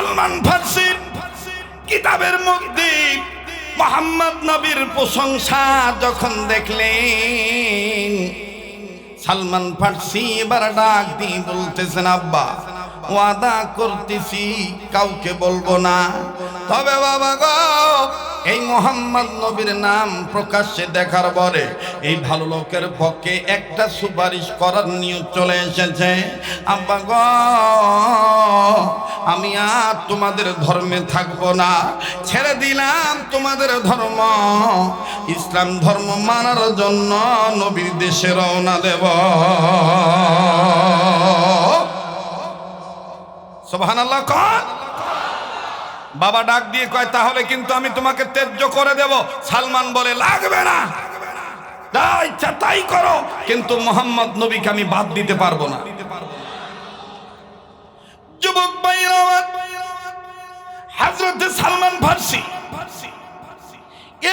সালমান ফার্সির কিতাবের মধ্যে মুহাম্মদ নবীর প্রশংসা যখন দেখলেন, সালমান ফার্সি এবার ডাক দিয়ে বলতেছেন, আব্বা ওয়াদা করতেছি কাউকে বলবো না, তবে বাবা গো এই মুহাম্মদ নবীর নাম প্রকাশ্যে দেখার পরে এই ভালো লোকের পক্ষে একটা সুপারিশ করার নিয়ত চলে এসেছে। আব্বা গো আমি আর তোমাদের ধর্মে থাকবো না, ছেড়ে দিলাম তোমাদের ধর্ম, ইসলাম ধর্ম মানার জন্য নবীর দেশে রওনা দেব। সুবহানাল্লাহ। বাবা ডাক দিয়ে কয়, তাহলে কিন্তু আমি তোমাকে ত্যায্য করে দেব। সালমান বলে, লাগবে না, যা ইচ্ছা তাই করো, কিন্তু মুহাম্মদ নবীকে আমি বাদ দিতে পারবো না। যুবক ভাইরা, হযরত সালমান ফার্সি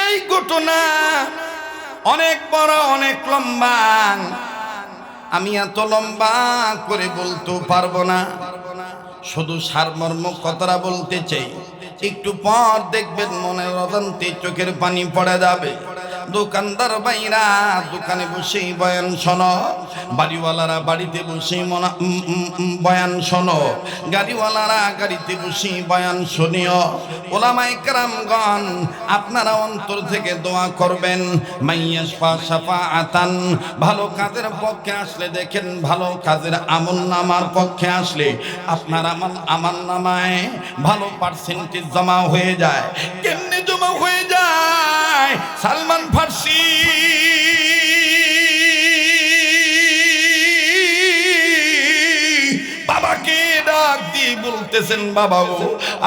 এই ঘটনা অনেক বড়, অনেক লম্বা, আমি এত লম্বা করে বলতে পারবো না, শুধু সারমর্ম কথাটা বলতে চাই। একটু পর দেখবেন মনের অজান্তে চোখের পানি পড়ে যাবে। দোকানদার ভাইরা দোকানে বসেই বয়ান শোনো, বাড়িওয়ালারা বাড়িতে বসেই বয়ান শোনো, গাড়িওয়ালারা গাড়িতে বসেই বয়ান শুনিও। ওলামায়ে কেরামগণ আপনারা অন্তর থেকে দোয়া করবেন, মাইয়াশফা শাফাআতান, ভালো কাজের পক্ষে আসলে দেখেন, ভালো কাজের আমলনামার পক্ষে আসলে আপনার আমলনামায় ভালো পার্সেন্টেজ জমা হয়ে যায়। কেমনে জমা হয়ে যায়? সালমান ফার্সি বাবাকে ডাক দিয়ে বলতেছেন, বাবা ও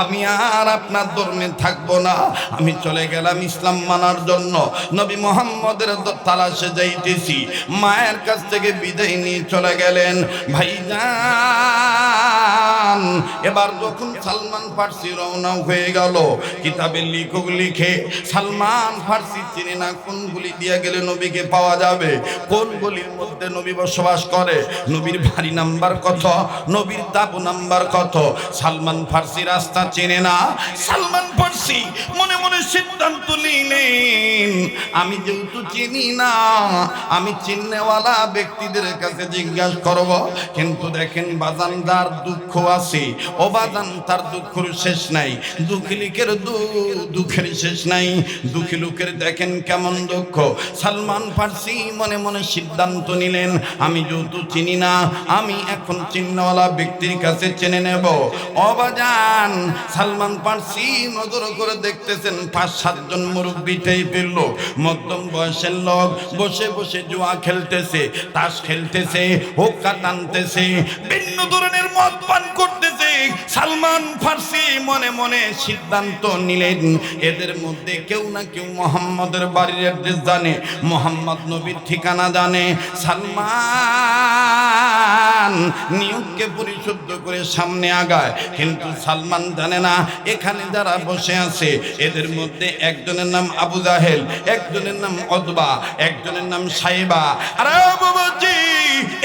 আমি আর আপনার ধর্মে থাকবো না, আমি চলে গেলাম ইসলাম মানার জন্য, নবী মুহাম্মদের তালাশে যাইতেছি। মায়ের কাছ থেকে বিদায় নিয়ে চলে গেলেন। ভাইজান এবার যখন সালমান ফার্সি রওনা হয়ে গেল, কিতাবের লেখক লিখে সালমান ফার্সি চিনে না কোন গলি দিয়ে গেলে নবীকে পাওয়া যাবে, কোন গলির মধ্যে নবী বসবাস করে, নবীর বাড়ি নাম্বার কত, নবীর তাবু নাম্বার কত। সালমান ফার্সি রাস্তা চেনে না। সালমান ফার্সি মনে মনে সিদ্ধান্ত নিলেন, আমি যেহেতু চিনি না, আমি চিননেওয়ালা ব্যক্তিদের কাছে জিজ্ঞাসা করব। কিন্তু দেখেন বাজান, যার দুঃখ আছে ও বাজান, তার দুঃখের শেষ নাই, দুঃখী লোকের দুঃখের শেষ নাই। দুঃখী লোকের দেখেন কেমন দুঃখ। সালমান ফার্সি মনে মনে সিদ্ধান্ত নিলেন, আমি যেহেতু চিনি না, আমি এখন চিন্নওয়ালা ব্যক্তির কাছে চেনে নেব। অবাজান সালমান ফার্সি নজর করে দেখতেছেন 5-7 জন মুরব্বী টাইপের লোক, মধ্যম বয়সের লোক বসে বসে জুয়া খেলতেছে, তাস খেলতেছে, হুক্কা টানতেছে, ভিন্ন ধরনের মদ পান করতেছে। সালমান ফার্সি মনে মনে সিদ্ধান্ত নিলেন, এদের মধ্যে কেউ না কেউ মুহাম্মদের বাড়ির অ্যাড্রেস জানে, মুহাম্মদ নবীর ঠিকানা জানে। সালমান নিয়োগকে পরিশুদ্ধ করে সামনে আগায়, কিন্তু সালমান জানে না এখানে যারা বসে আছে এদের মধ্যে একজনের নাম আবু জাহেল, একজনের নাম উতবা, একজনের নাম সাইবা। আরে বাবাজি,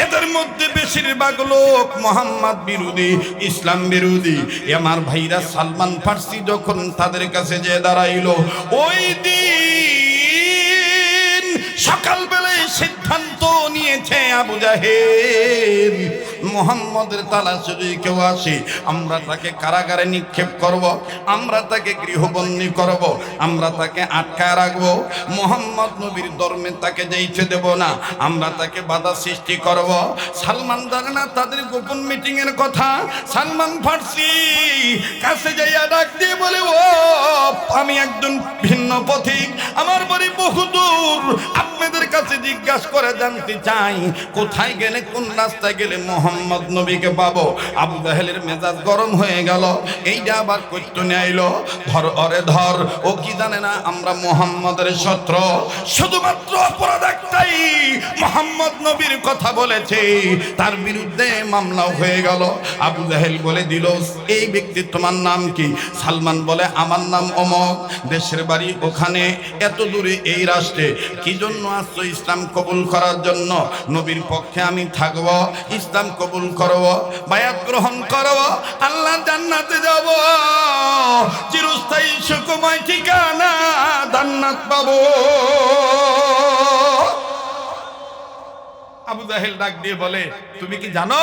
এদের মধ্যে বেশিরভাগ লোক মুহাম্মদ বিরোধী, ইসলাম বিরোধী। আমার ভাইরা, সালমান ফার্সি যখন তাদের কাছে যে দাঁড়াইল, ওই দিন সকালবেলায় সিদ্ধান্ত নিয়েছে আবু জাহেল, মুহাম্মদের তালাশে যদি কেউ আসে আমরা তাকে কারাগারে নিক্ষেপ করব, আমরা তাকে গৃহবন্দী করব, আমরা তাকে আটকায় রাখবো, মুহাম্মদ নবীর ধর্মে তাকে যাইতে দেব না, আমরা তাকে বাধা সৃষ্টি করব। সালমান জানে না তাদের গোপন মিটিং এর কথা। সালমান ফার্সি কাছে যাইয়া ডাক দিয়ে বলে, ও আমি একজন ভিন্ন পথিক, আমার বাড়ি বহুদূর, আপনাদের কাছে জিজ্ঞাসা করে জানতে চাই কোথায় গেলে, কোন রাস্তায় গেলে মুহাম্মদ নবীকে পাবো। আবু জাহেলের মেজাজ গরম হয়ে গেল, এইটা আবার কইতে আইলো, ধর ওরে ধর। ও কি জানে না আমরা মুহাম্মদের শত্রু, শুধুমাত্র অপরাধ একটাই, মুহাম্মদ নবীর কথা বলেছে, তার বিরুদ্ধে মামলাও হয়ে গেল। আবু জাহেল বলে দিল, এই ব্যক্তি তোমার নাম কি? সালমান বলে, আমার নাম অমক, দেশের বাড়ি ওখানে, এত দূরে এই রাষ্ট্রে, কি জন্য আসছো? ইসলাম কবুল করার জন্য। নবীর পক্ষে আমি থাকবো, ইসলাম কবুল করব, বায়াত গ্রহণ করব, আল্লাহ জান্নাতে যাব, চিরস্থায়ী সুখময় ঠিকানা জান্নাত পাবো। আবু জাহেল ডাক দিয়ে বলে, তুমি কি জানো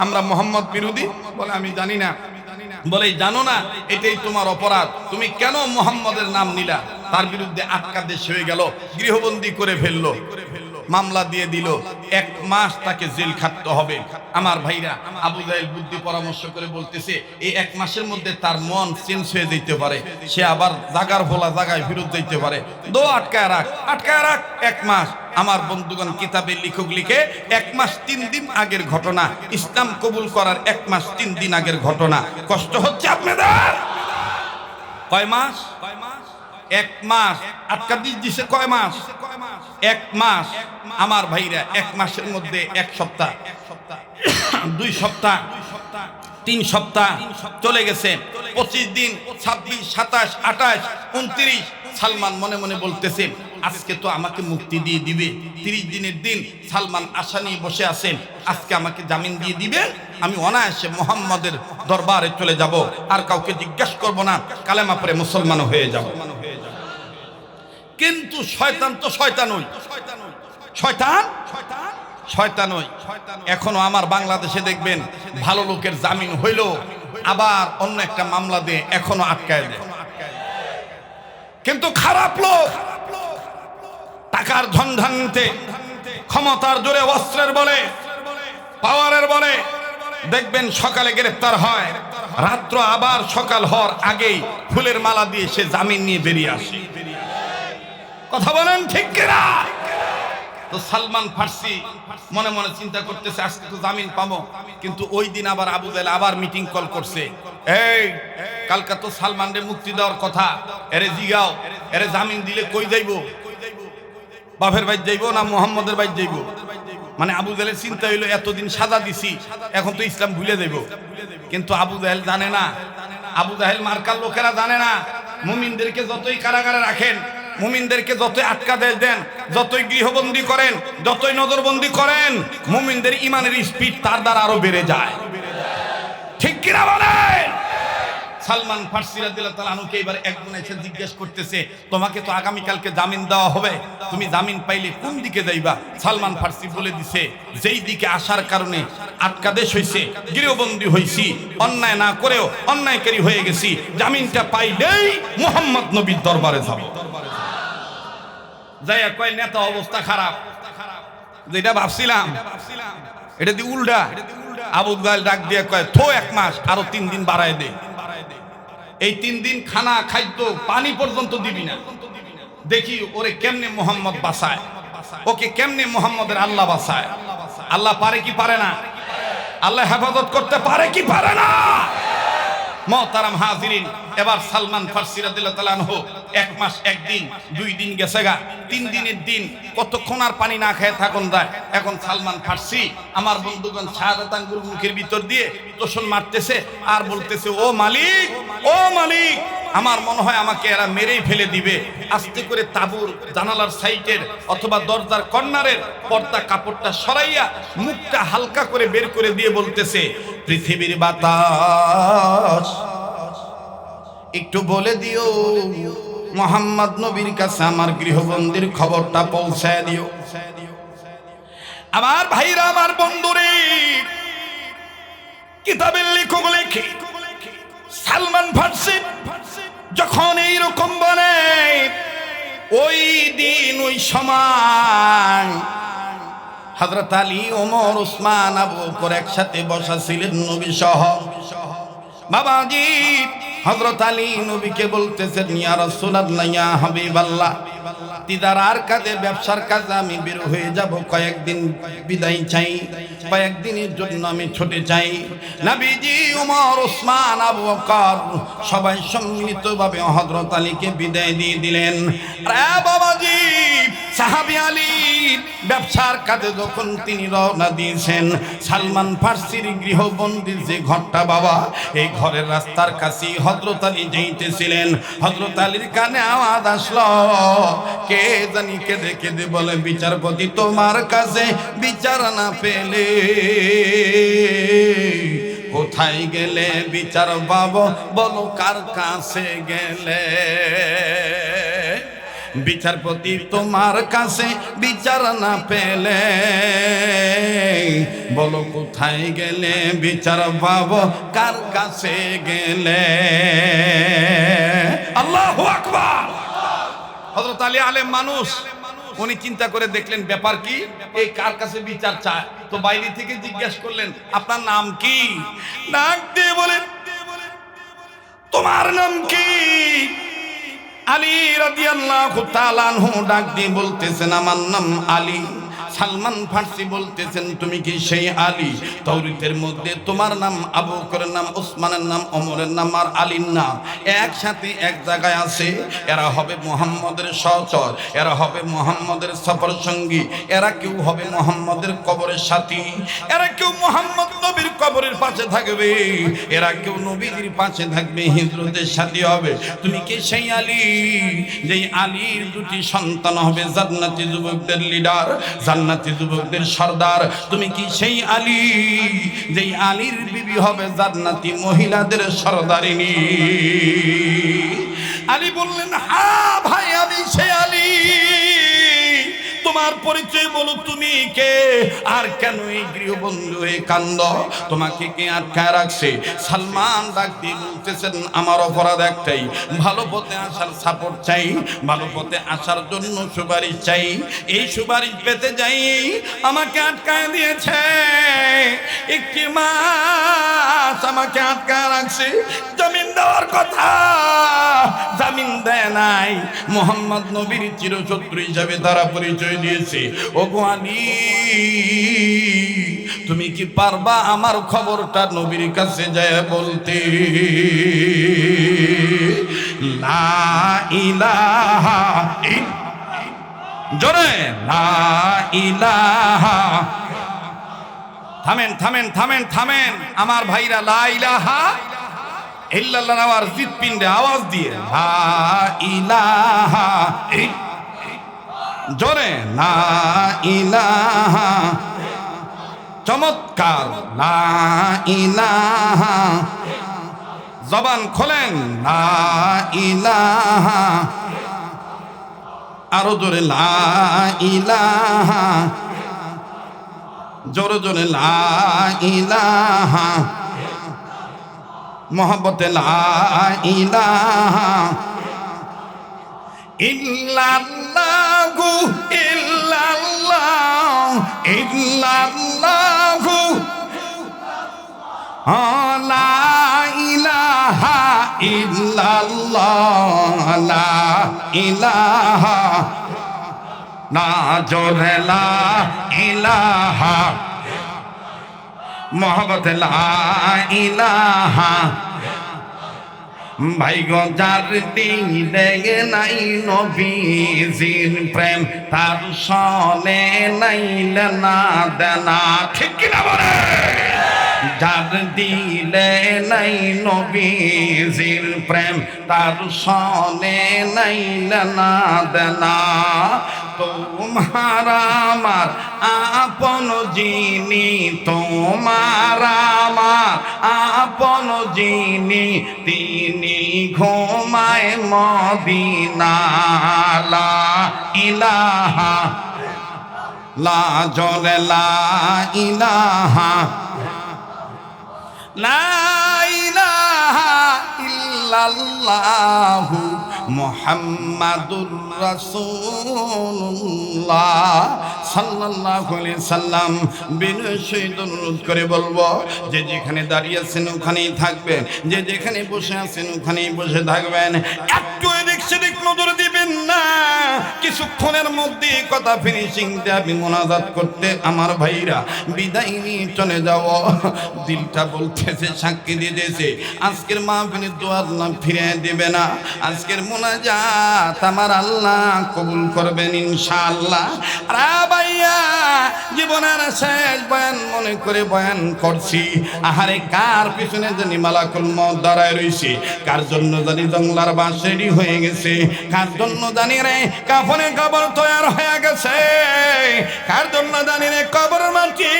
আমরা মোহাম্মদ বিরোধী? বলে, আমি জানি না। বলে, জানো না, এটাই তোমার অপরাধ, তুমি কেন মোহাম্মদের নাম নিলা? তার বিরুদ্ধে আটকাদেশ হয়ে গেল, গৃহবন্দী করে ফেললো, মামলা দিয়ে দিল, 1 মাস তাকে জেল খাটতে হবে। আমার ভাইরা, আবু জাহেল বুদ্ধি পরামর্শ করে বলতেছে, এই 1 মাসের মধ্যে তার মন চেঞ্জ হয়ে যেতে পারে, সে আবার জাগার ভোলা জায়গায় ফেরত যেতে পারে, আটকায় রাখ 1 মাস। আমার বন্ধুগণ, কিতাবে লিখক লিখে 1 মাস 3 দিন আগের ঘটনা, ইসলাম কবুল করার 1 মাস 3 দিন আগের ঘটনা। কষ্ট হচ্ছে আপনাদের? কয় মাস? 1 মাস আটকা দিছে। কয় মাস? 1 মাস। আমার ভাইরা, 1 মাসের মধ্যে 1 সপ্তাহ, 2 সপ্তাহ, 3 সপ্তাহ চলে গেছে, 25 দিন, 26, 27, 28, 29। সালমান মনে মনে বলতেছে, আজকে তো আমাকে মুক্তি দিয়ে দিবে। 30 দিনের দিন সালমান আশা নিয়ে বসে আছেন, আজকে আমাকে জামিন দিয়ে দিবে, আমি অনায়াসে মুহাম্মদের দরবারে চলে যাব, আর কাউকে জিজ্ঞাসা করব না, কালেমা পড়ে মুসলমান হয়ে যাব। কিন্তু শয়তান তো শয়তানই, শয়তানই। এখনো আমার বাংলাদেশে দেখবেন, ভালো লোকের জামিন হইল, আবার অন্য একটা মামলা দিয়ে এখনো আটকায় দেয়। কিন্তু খারাপ লোক টাকার ঝঞ্ঝানিতে, ক্ষমতার জোরে, অস্ত্রের বলে, পাওয়ারের বলে, দেখবেন সকালে গ্রেফতার হয়, রাত্র আবার সকাল হওয়ার আগেই ফুলের মালা দিয়ে সে জামিন নিয়ে বেরিয়ে আসে। কথা বলেন ঠিক কিনা? তো সালমান ফার্সি মনে মনে চিন্তা করতেছে, আজকে তো জামিন পাবো। কিন্তু ওই দিন আবার আবু জাহেল আবার মিটিং কল করছে, এই কালকা তো সালমানরে মুক্তি দেওয়ার কথা, এরে জিগাও, এরে জামিন দিলে কই যাইব? বাপের বাইর যাইব না মুহাম্মদের বাইর যাইব? মানে আবু জাহেলের চিন্তা হইলো, এতদিন সাজা দিছি, এখন তো ইসলাম ভুলে যাইব। কিন্তু আবু জাহেল জানে না, আবু জাহেল মার্কার লোকেরা জানে না, মুমিনদেরকে যতই কারাগারে রাখেন, মুমিনদেরকে যতই আটকা দেশ দেন, যতই গৃহবন্দী করেন, যতই নজরবন্দি করেন, মুমিনদের ইমানের স্পিড তার দ্বারা আরো বেড়ে যায়। ঠিক কিনা বলেন? সালমান ফার্সি রাদিয়াল্লাহু তাআলা আনহুকে এবার একজন এসে জিজ্ঞেস করতেছে, তোমাকে তো আগামী কালকে জামিন দেওয়া হবে, তুমি জামিন পাইলে কোন দিকে যাইবা? সালমান ফার্সি বলে দিছে, যেই দিকে আসার কারণে আটকাদেশ হইছে, গৃহবন্দী হইছি, অন্যায় না করেও অন্যায়কারী হয়ে গেছি, জামিনটা পাইলেই মুহাম্মদ নবীর দরবারে যাব। যাইয়া কয়, নেতা অবস্থা খারাপ, যেটা ভাবছিলাম এটা দি উল্টা। আবু জাহেল ডাক দিয়ে কয়, থো 1 মাস, আরো 3 দিন বাড়ায় দে। এই 3 দিন খানা, খাদ্য, পানি পর্যন্ত দিবি না, দেখি ওরে কেমনে মোহাম্মদ বাঁচায়, ওকে কেমনে মোহাম্মদের আল্লাহ বাঁচায়। আল্লাহ পারে কি পারে না? আল্লাহ হেফাজত করতে পারে কি পারে না? মোহতারাম হাজিরিন, এবার সালমান ফার্সি রাদিয়াল্লাহু তাআলা আনহু 1 মাস 1 দিন 2 দিন গেছে গা, 3 দিনের দিন কতক্ষণ আর পানি না খেয়ে থাকুন যায়। এখন সালমান ফার্সি আমার বন্ধুগণ শাহাদাত আঙ্গুর মুখের ভিতর দিয়ে তোষণ মারতেছে আর বলতেছে, ও মালিক, ও মালিক, আমার মনে হয় আমাকে এরা মেরেই ফেলে দিবে। আস্তে করে তাবুর জানালার সাইডের অথবা দরজার কর্নারের পর্দা কাপড়টা সরাইয়া মুখটা হালকা করে বের করে দিয়ে বলতেছে, পৃথিবীর বাতাস একটু বলে দিও, মুহাম্মদ নবীর কাছে আমার গৃহবন্দির খবরটা পৌঁছায় দিও। আমার ভাইরা, আমার বন্ধুরে, কিতাবের লেখক লেখে সালমান ফার্সি যখন এইরকম বলে, ওই দিন ওই সময় হযরত আলী, ওমর, উসমান, আবু বকর একসাথে বসা ছিলেন নবী সহ। বাবাজি, হযরত আলী নবীকে বলতেছেন, ইয়া রাসূলুল্লাহ, ইয়া হাবিবাল্লাহ, তিদারার কাজে, ব্যবসার কাজে আমি বের হয়ে যাব, কয়েকদিন বিদায় চাই, কয়েকদিনের জন্য আমি ছুটে চাই। নবীজি, ওমর, উসমান, আবু বকর সবাই সম্মিলিতভাবে হযরত আলীকে বিদায় দিয়ে দিলেন। আরে বাবাজি, সাহাবী আলী ব্যবসার কাজে যখন তিনি রওনা দিয়েছেন, সালমান ফার্সির গৃহবন্দী যে ঘরটা বাবা, এই ঘরের রাস্তার কাছেই হযরত আলী যাইতেছিলেন। হযরত আলীর কানে আওয়াজ আসলো, কে জানি কেঁদে কেঁদে বলে, বিচারপতি তোমার কাছে বিচার না পেলে কোথায় গেলে বিচার পাবো, বলো কার কাছে গেলে। বিচারপতি তোমার কাছে বিচার না পেলে বলো কোথায় গেলে বিচার পাবো, কার কাছে গেলে। আল্লাহু আকবার। হযরত আলী আলেম মানুষ, উনি চিন্তা করে দেখলেন ব্যাপার কি, এই কার কাছে বিচার চায়। তো বাইরে থেকে জিজ্ঞেস করলেন, আপনার নাম কি? ডাক দিয়ে বলেন, তোমার নাম কি? আলী রাদিয়াল্লাহু তাআলা আনহু ডাক দিয়ে বলতেছেন, আমার নাম আলী। সালমান ফার্সি বলতেছেন, তুমি কি সেই আলী? তাওরাতের মধ্যে তোমার নাম আবু বকরের নাম, ওসমানের নাম, ওমরের নাম আর আলীর নাম একসাথে এক জায়গায় আছে। এরা হবে মুহাম্মদের সহচর, এরা হবে মুহাম্মদের সফর সঙ্গী, এরা কেউ হবে মুহাম্মদের কবরের সাথী, এরা কেউ মুহাম্মদ নবীর কবরের পাশে থাকবে, এরা কেউ নবীজির পাশে থাকবে, হিজরতের সাথী হবে। তুমি কি সেই আলী? যেই আলীর দুটি সন্তান হবে জান্নাতি যুবকদের লিডার, জান্নাতি যুবকদের সর্দার। তুমি কি সেই আলী? যেই আলীর বিবি হবে জান্নাতি মহিলাদের সর্দারিনী। আলী বললেন, হ্যাঁ ভাই, আমি সেই আলী। তোমার পরিচয় বলো, তুমি কে আর কেন এই গৃহবন্দী হয়ে কান্দ? তোমাকে কে আটকায় রাখছে? সালমান ডাক দিয়ে বলতেছেন, আমার অপরাধ একটাই, ভালো পথে আসার সাপোর্ট চাই, ভালো পথে আসার জন্য সুপারিশ চাই। এই সুপারিশ পেতে যাই আমাকে আটকায় দিয়েছে, একটি মাস আমাকে আটকায় রাখছে। জামিন দেওয়ার কথা, জামিন দেয় নাই। মুহাম্মদ নবীর চিরশত্রু হিসাবে তারা পরিচয় দিয়েছে। ও গো আলী, তুমি কি পারবা আমার খবরটা নবীর কাছে যায় বলতে? লা ইলাহা জোরে লা ইলাহা। থামেন থামেন থামেন থামেন আমার ভাইরা, লা ইলাহা ইল্লাল্লাহ আওয়াজ হৃৎপিণ্ডে আওয়াজ দিয়ে লা ইলাহা জোরে লা ইলাহা। চমৎকার, লা ইলাহা। জবান খোলেন, লা ইলাহা। আরো জোরে লা ইলাহা, জোরে জোরে লা ইলাহা। মোহাব্বতে লা ইলাহা ইল্লাল্লাহু ইল্লাল্লাহ ইল্লাল্লাহু লা ইলাহা ইল্লাল্লাহ লা ইলাহা। না জোরে লা ইলাহা, মোহাব্বতে লা ইলাহা। ভাই গো, যার দিলে নাই নবীজির প্রেম, তার সনে নাইলে না দেনা। ঠিক কিনা বলে? যার দিলে নাই নবীজির প্রেম, তার সনে নাইলে না দেনা। তোমার আমার আপন যিনি, তোমার আমার আপন যিনি, তিনি ঘুমায় মদিনা। লা ইলাহা, লা জোরে লা ইলাহা, লা ইলাহা ইল্লাল্লাহু মুহাম্মাদুর রাসূলুল্লাহ সাল্লাল্লাহু আলাইহি সাল্লাম। বিনয় অনুরোধ করে বলবো, যে যেখানে দাঁড়িয়ে আছেন ওখানেই থাকবেন, যে যেখানে বসে আছেন ওখানেই বসে থাকবেন। একটু এদিক সেদিক নজর দিবেন না। কিছুক্ষণের মধ্যে কথা ফিনিশিং দিয়ে আমি মোনাজাত করতে আমার ভাইরা বিদায় নিয়ে চলে যাব। দিলটা বলতেছে, সাক্ষী দিতেছে, আজকের মাহফিলের দোয়া আল্লাহ ফিরে দেবে না, আজকের মোনাজাত আমার আল্লাহ কবুল করবেন ইনশাআল্লাহ। আরে ভাইয়া, জীবনের শেষ বয়ান মনে করে বয়ান করছি। আহারে, কার পিছনে জানি মালাকুল মউত দাঁড়ায় রইছে, কার জন্য জানি জংলার বাস রেডি হয়ে গেছে, কার জন্য জানি রে কাফনে কবর তৈয়ার হয়ে গেছে, কার জন্য জানি রে কবর মাটি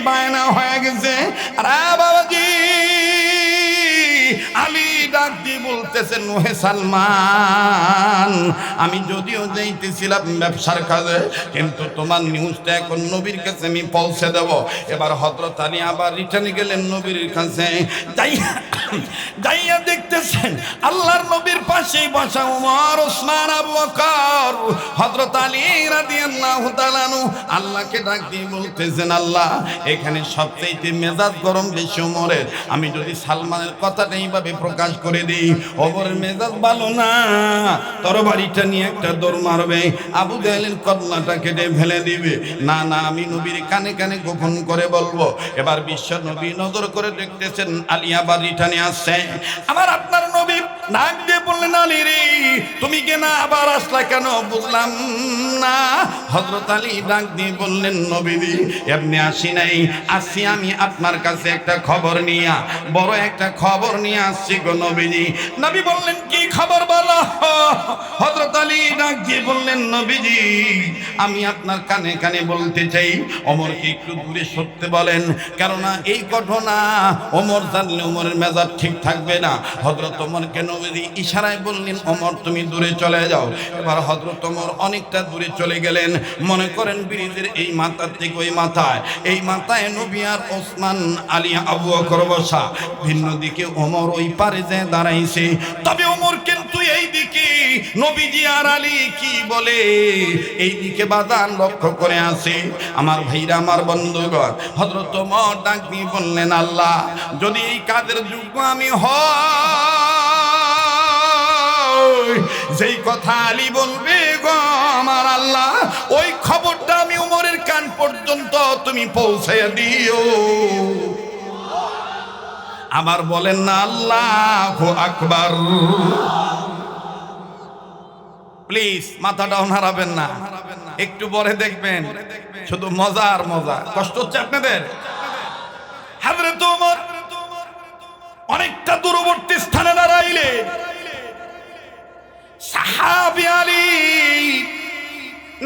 বায়না হয়ে গেছে। আরে বাবাজি, আলী ডাক দিয়ে বলতেছেন, ওহে সালমান, আমি যদিও যাইতেছিলাম ব্যবসার কাজে, কিন্তু তোমার নিউজটা এখন নবীর কাছে আমি পৌঁছে দেব। এবার হযরত আলী আবার রিটার্নে গেলেন নবীর কাছে। যাইয়া দেখতেছেন আল্লাহর নবীর পাশেই বসা ওমর, ওসমান, আবু বকর, হযরত আলী রাদিয়াল্লাহু তাআলা আনহু আল্লাহকে ডাক দিয়ে বলতেছেন, আল্লাহ, এখানে সবচেয়ে মেজাজ গরম বেশি ওমরের। আমি যদি সালমানের কথাটা এইভাবে প্রকাশ করে দিই, ওমরের মেজাজ ভালো না, তরবারিটা নিয়ে একটা দৌড় মারবে, আবু জাহেলের কল্লাটা কেটে ফেলে দিবে। না না, আমি নবীর কানে কানে গোপন করে বলবো। এবার বিশ্ব নবী নজর করে দেখতেছেন আলী আবার রিটার্নে আসছে। আমার আপনার নবী নাক দিয়ে বললেন, আলী রে, তুমি কেন আবার আসলা, কেন বুঝলাম না। হযরত আলী ডাক দিয়ে বললেন, নবীজি, এমনি আসি নাই, আসছি আমি আপনার কাছে একটা খবর নিয়া, বড় একটা খবর নিয়ে আসছি গো নবীজি। নবী বললেন, কি খবর বলো। হযরত আলী ডাক দিয়ে বললেন, নবীজি, আমি আপনার কানে কানে বলতে চাই, ওমরকে একটু দূরে সরতে বলেন, কেননা এই ঘটনা ওমর জানলে ওমরের মেজাজ ঠিক থাকবে না। হযরত ওমরকে নবীজি ইশারায় বললেন, ওমর তুমি দূরে চলে যাও। এবার হযরত ওমর অনেকটা দূরে চলে গেলেন। মনে করেন ব্রিজের এই মাথার থেকে ওই মাথায়, এই মাথায় নবী আর ওসমান, আলী, আবু বকর বসা, ভিন্ন দিকে ওমর ওই পারে যে দাঁড়াইছে। তবে ওমর কিন্তু এই দিকে, নবীজি আর আলী কি বলে এই দিকে বাদান লক্ষ্য করে আছে। আমার ভাইরা, আমার বন্ধুগণ, হযরত ওমর ডাক দিয়ে বললেন, আল্লাহ, যদি এই কাজের যোগ্য আমি হই, যেই কথা আলী বলবে গো আমার আল্লাহ, ওই খবরটা আমি ওমরের কান পর্যন্ত তুমি পৌঁছাইয়া দিও। আবার বলেন না আল্লাহু আকবার। প্লিজ মাথাটাও নাড়াবেন না, একটু পরে দেখবেন শুধু মজা আর মজা। কষ্ট হচ্ছে আপনাদের? হযরত ওমর অনেকটা দূরবর্তী স্থানে দাঁড়াইলে সাহাবী আলী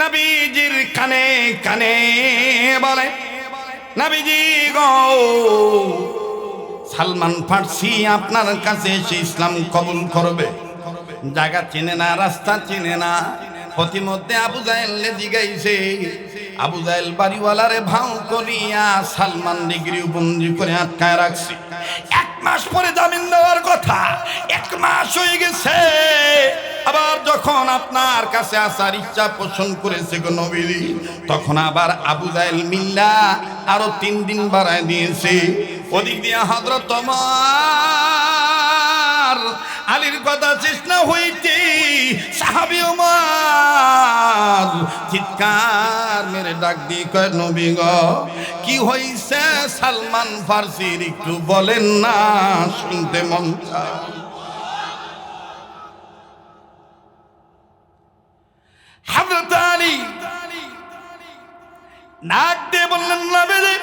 নবীজির কানে কানে বলে, নবীজি গো, সালমান ফার্সি আপনার কাছে এসে ইসলাম কবুল করবে। জায়গা চেনে না, রাস্তা চেনে না। প্রতিমধ্যে আবু জাহেলে জিগাইছে, আবু জাহেল বাড়িওয়ালারে ভাও করিয়া সালমান ডিগ্রি বন্দি করে আটকায় রাখছে। 1 মাস পরে জামিন দেওয়ার কথা, 1 মাস হয়ে গেছে। আবার যখন আপনার কাছে আসার ইচ্ছা পোষণ করেছে গো নবীজি, তখন আবার আবু জাহেল মিল্লা আরো 3 দিন বাড়ায় দিয়েছে। ওদিক দিয়ে হযরত ওমর আলীর কথা শেষ না হইতে সাহাবী ওমর চিৎকার মেরে ডাক দিয়ে কয়, নবী গো, কি হইছে সালমান ফার্সির একটু বলেন না, শুনতে মন চায়। হযরত আলী ডাক দিয়ে বললেন, নবীজি,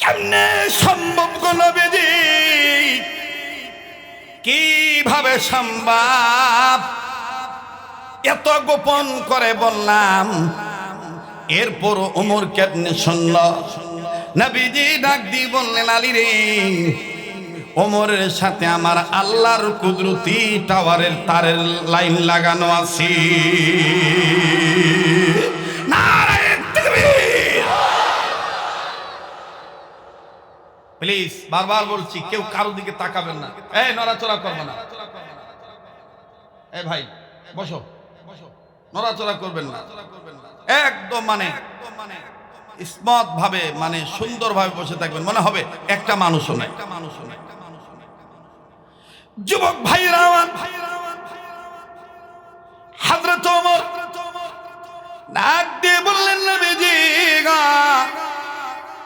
কেমনে সম্ভব গো নবীজি, কিভাবে সম্ভব? এত গোপন করে বললাম, এরপর ওমর কেমনে শুনল? নবীজি ডাক দিয়ে বললেন, আলী রে, ওমরের সাথে আমার আল্লাহর কুদরতি টাওয়ারের তারের লাইন লাগানো আছে। নারে তাকবীর! প্লিজ বারবার বলছি, কেউ কারো দিকে তাকাবেন না, এই নড়াচড়া করবেন না। এই ভাই বসো, নড়াচড়া করবেন না, একদম মানে স্মার্ট ভাবে, মানে সুন্দর ভাবে বসে থাকবেন, মনে হবে একটা মানুষও নাই। যুবক ভাইরা, হযরত ওমর ডাক দিয়ে বললেন, নবীজি গো,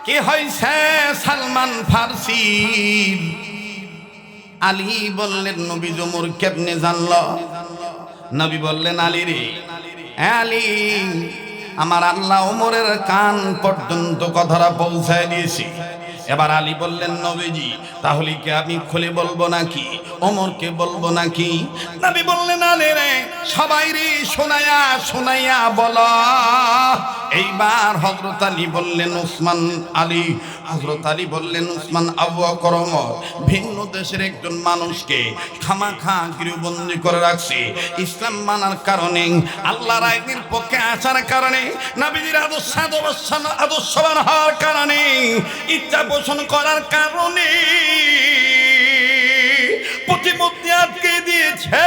কি হইছে সালমান ফার্সি? আলী বললেন, নবী ওমর কেমনে জানলো? নবী বললেন, আলী রে, আলী, আমার আল্লাহ ওমরের কান পর্যন্ত কথাটা পৌঁছায় দিয়েছি। এবার আলী বললেন, নবীজি তাহলে কি আমি খুলে বলবো নাকি, ওমরকে বলবো নাকি? নবী বললেন, আলী রে, সবাই রে শোনায়া শোনাইয়া বলা। এইবার হযরত আলী বললেন, উসমান আলী। হযরত আলী বললেন, উসমান, আবু বকর, ওমর ভিন্ন দেশের একজন মানুষকে খামাখা গৃহবন্দী করে রাখছে ইসলাম মানার কারণে, আল্লাহর আইনের পক্ষে আসার কারণে, নবীজির আদর্শবান হওয়ার কারণে, ইচ্ছা পোষণ করার কারণে প্রতিমধ্যে আটকে দিয়েছে।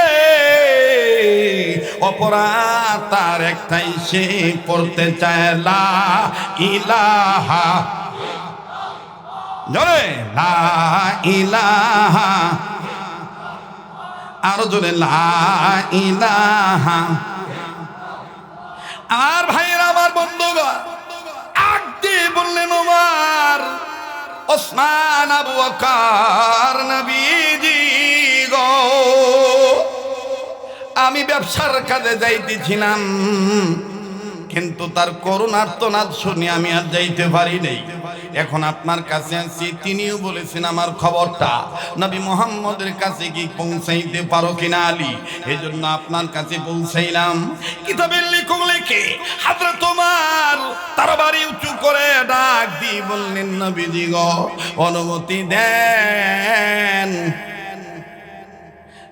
অপরাধ তার একটাই, সে পড়তে চায় লা ইলাহা, জোরে লা ইলাহা, আরো জোরে লা ইলাহা। আর ভাইয়েরা, আমার বন্ধুগণ, আগতে বললেন, ওমর, ওসমান, আবু বকর, নবীজি গো, আমি ব্যবসার কাজে যাইতেছিলাম, কিন্তু তার করুণার আর্তনাদ শুনে আমি আর যাইতে পারি নাই। এখন আপনার কাছে আছি, তিনিও বলেছেন আমার খবরটা নবী মুহাম্মদের কাছে কি পৌঁছাইতে পারো কিনা আলী? এই জন্য আপনার কাছে পৌঁছাইলাম। কিতাবের লেখক লেখে হযরত ওমর তরবারি উঁচু করে ডাক দিয়ে বললেন, নবীজি গো, অনুমতি দেন,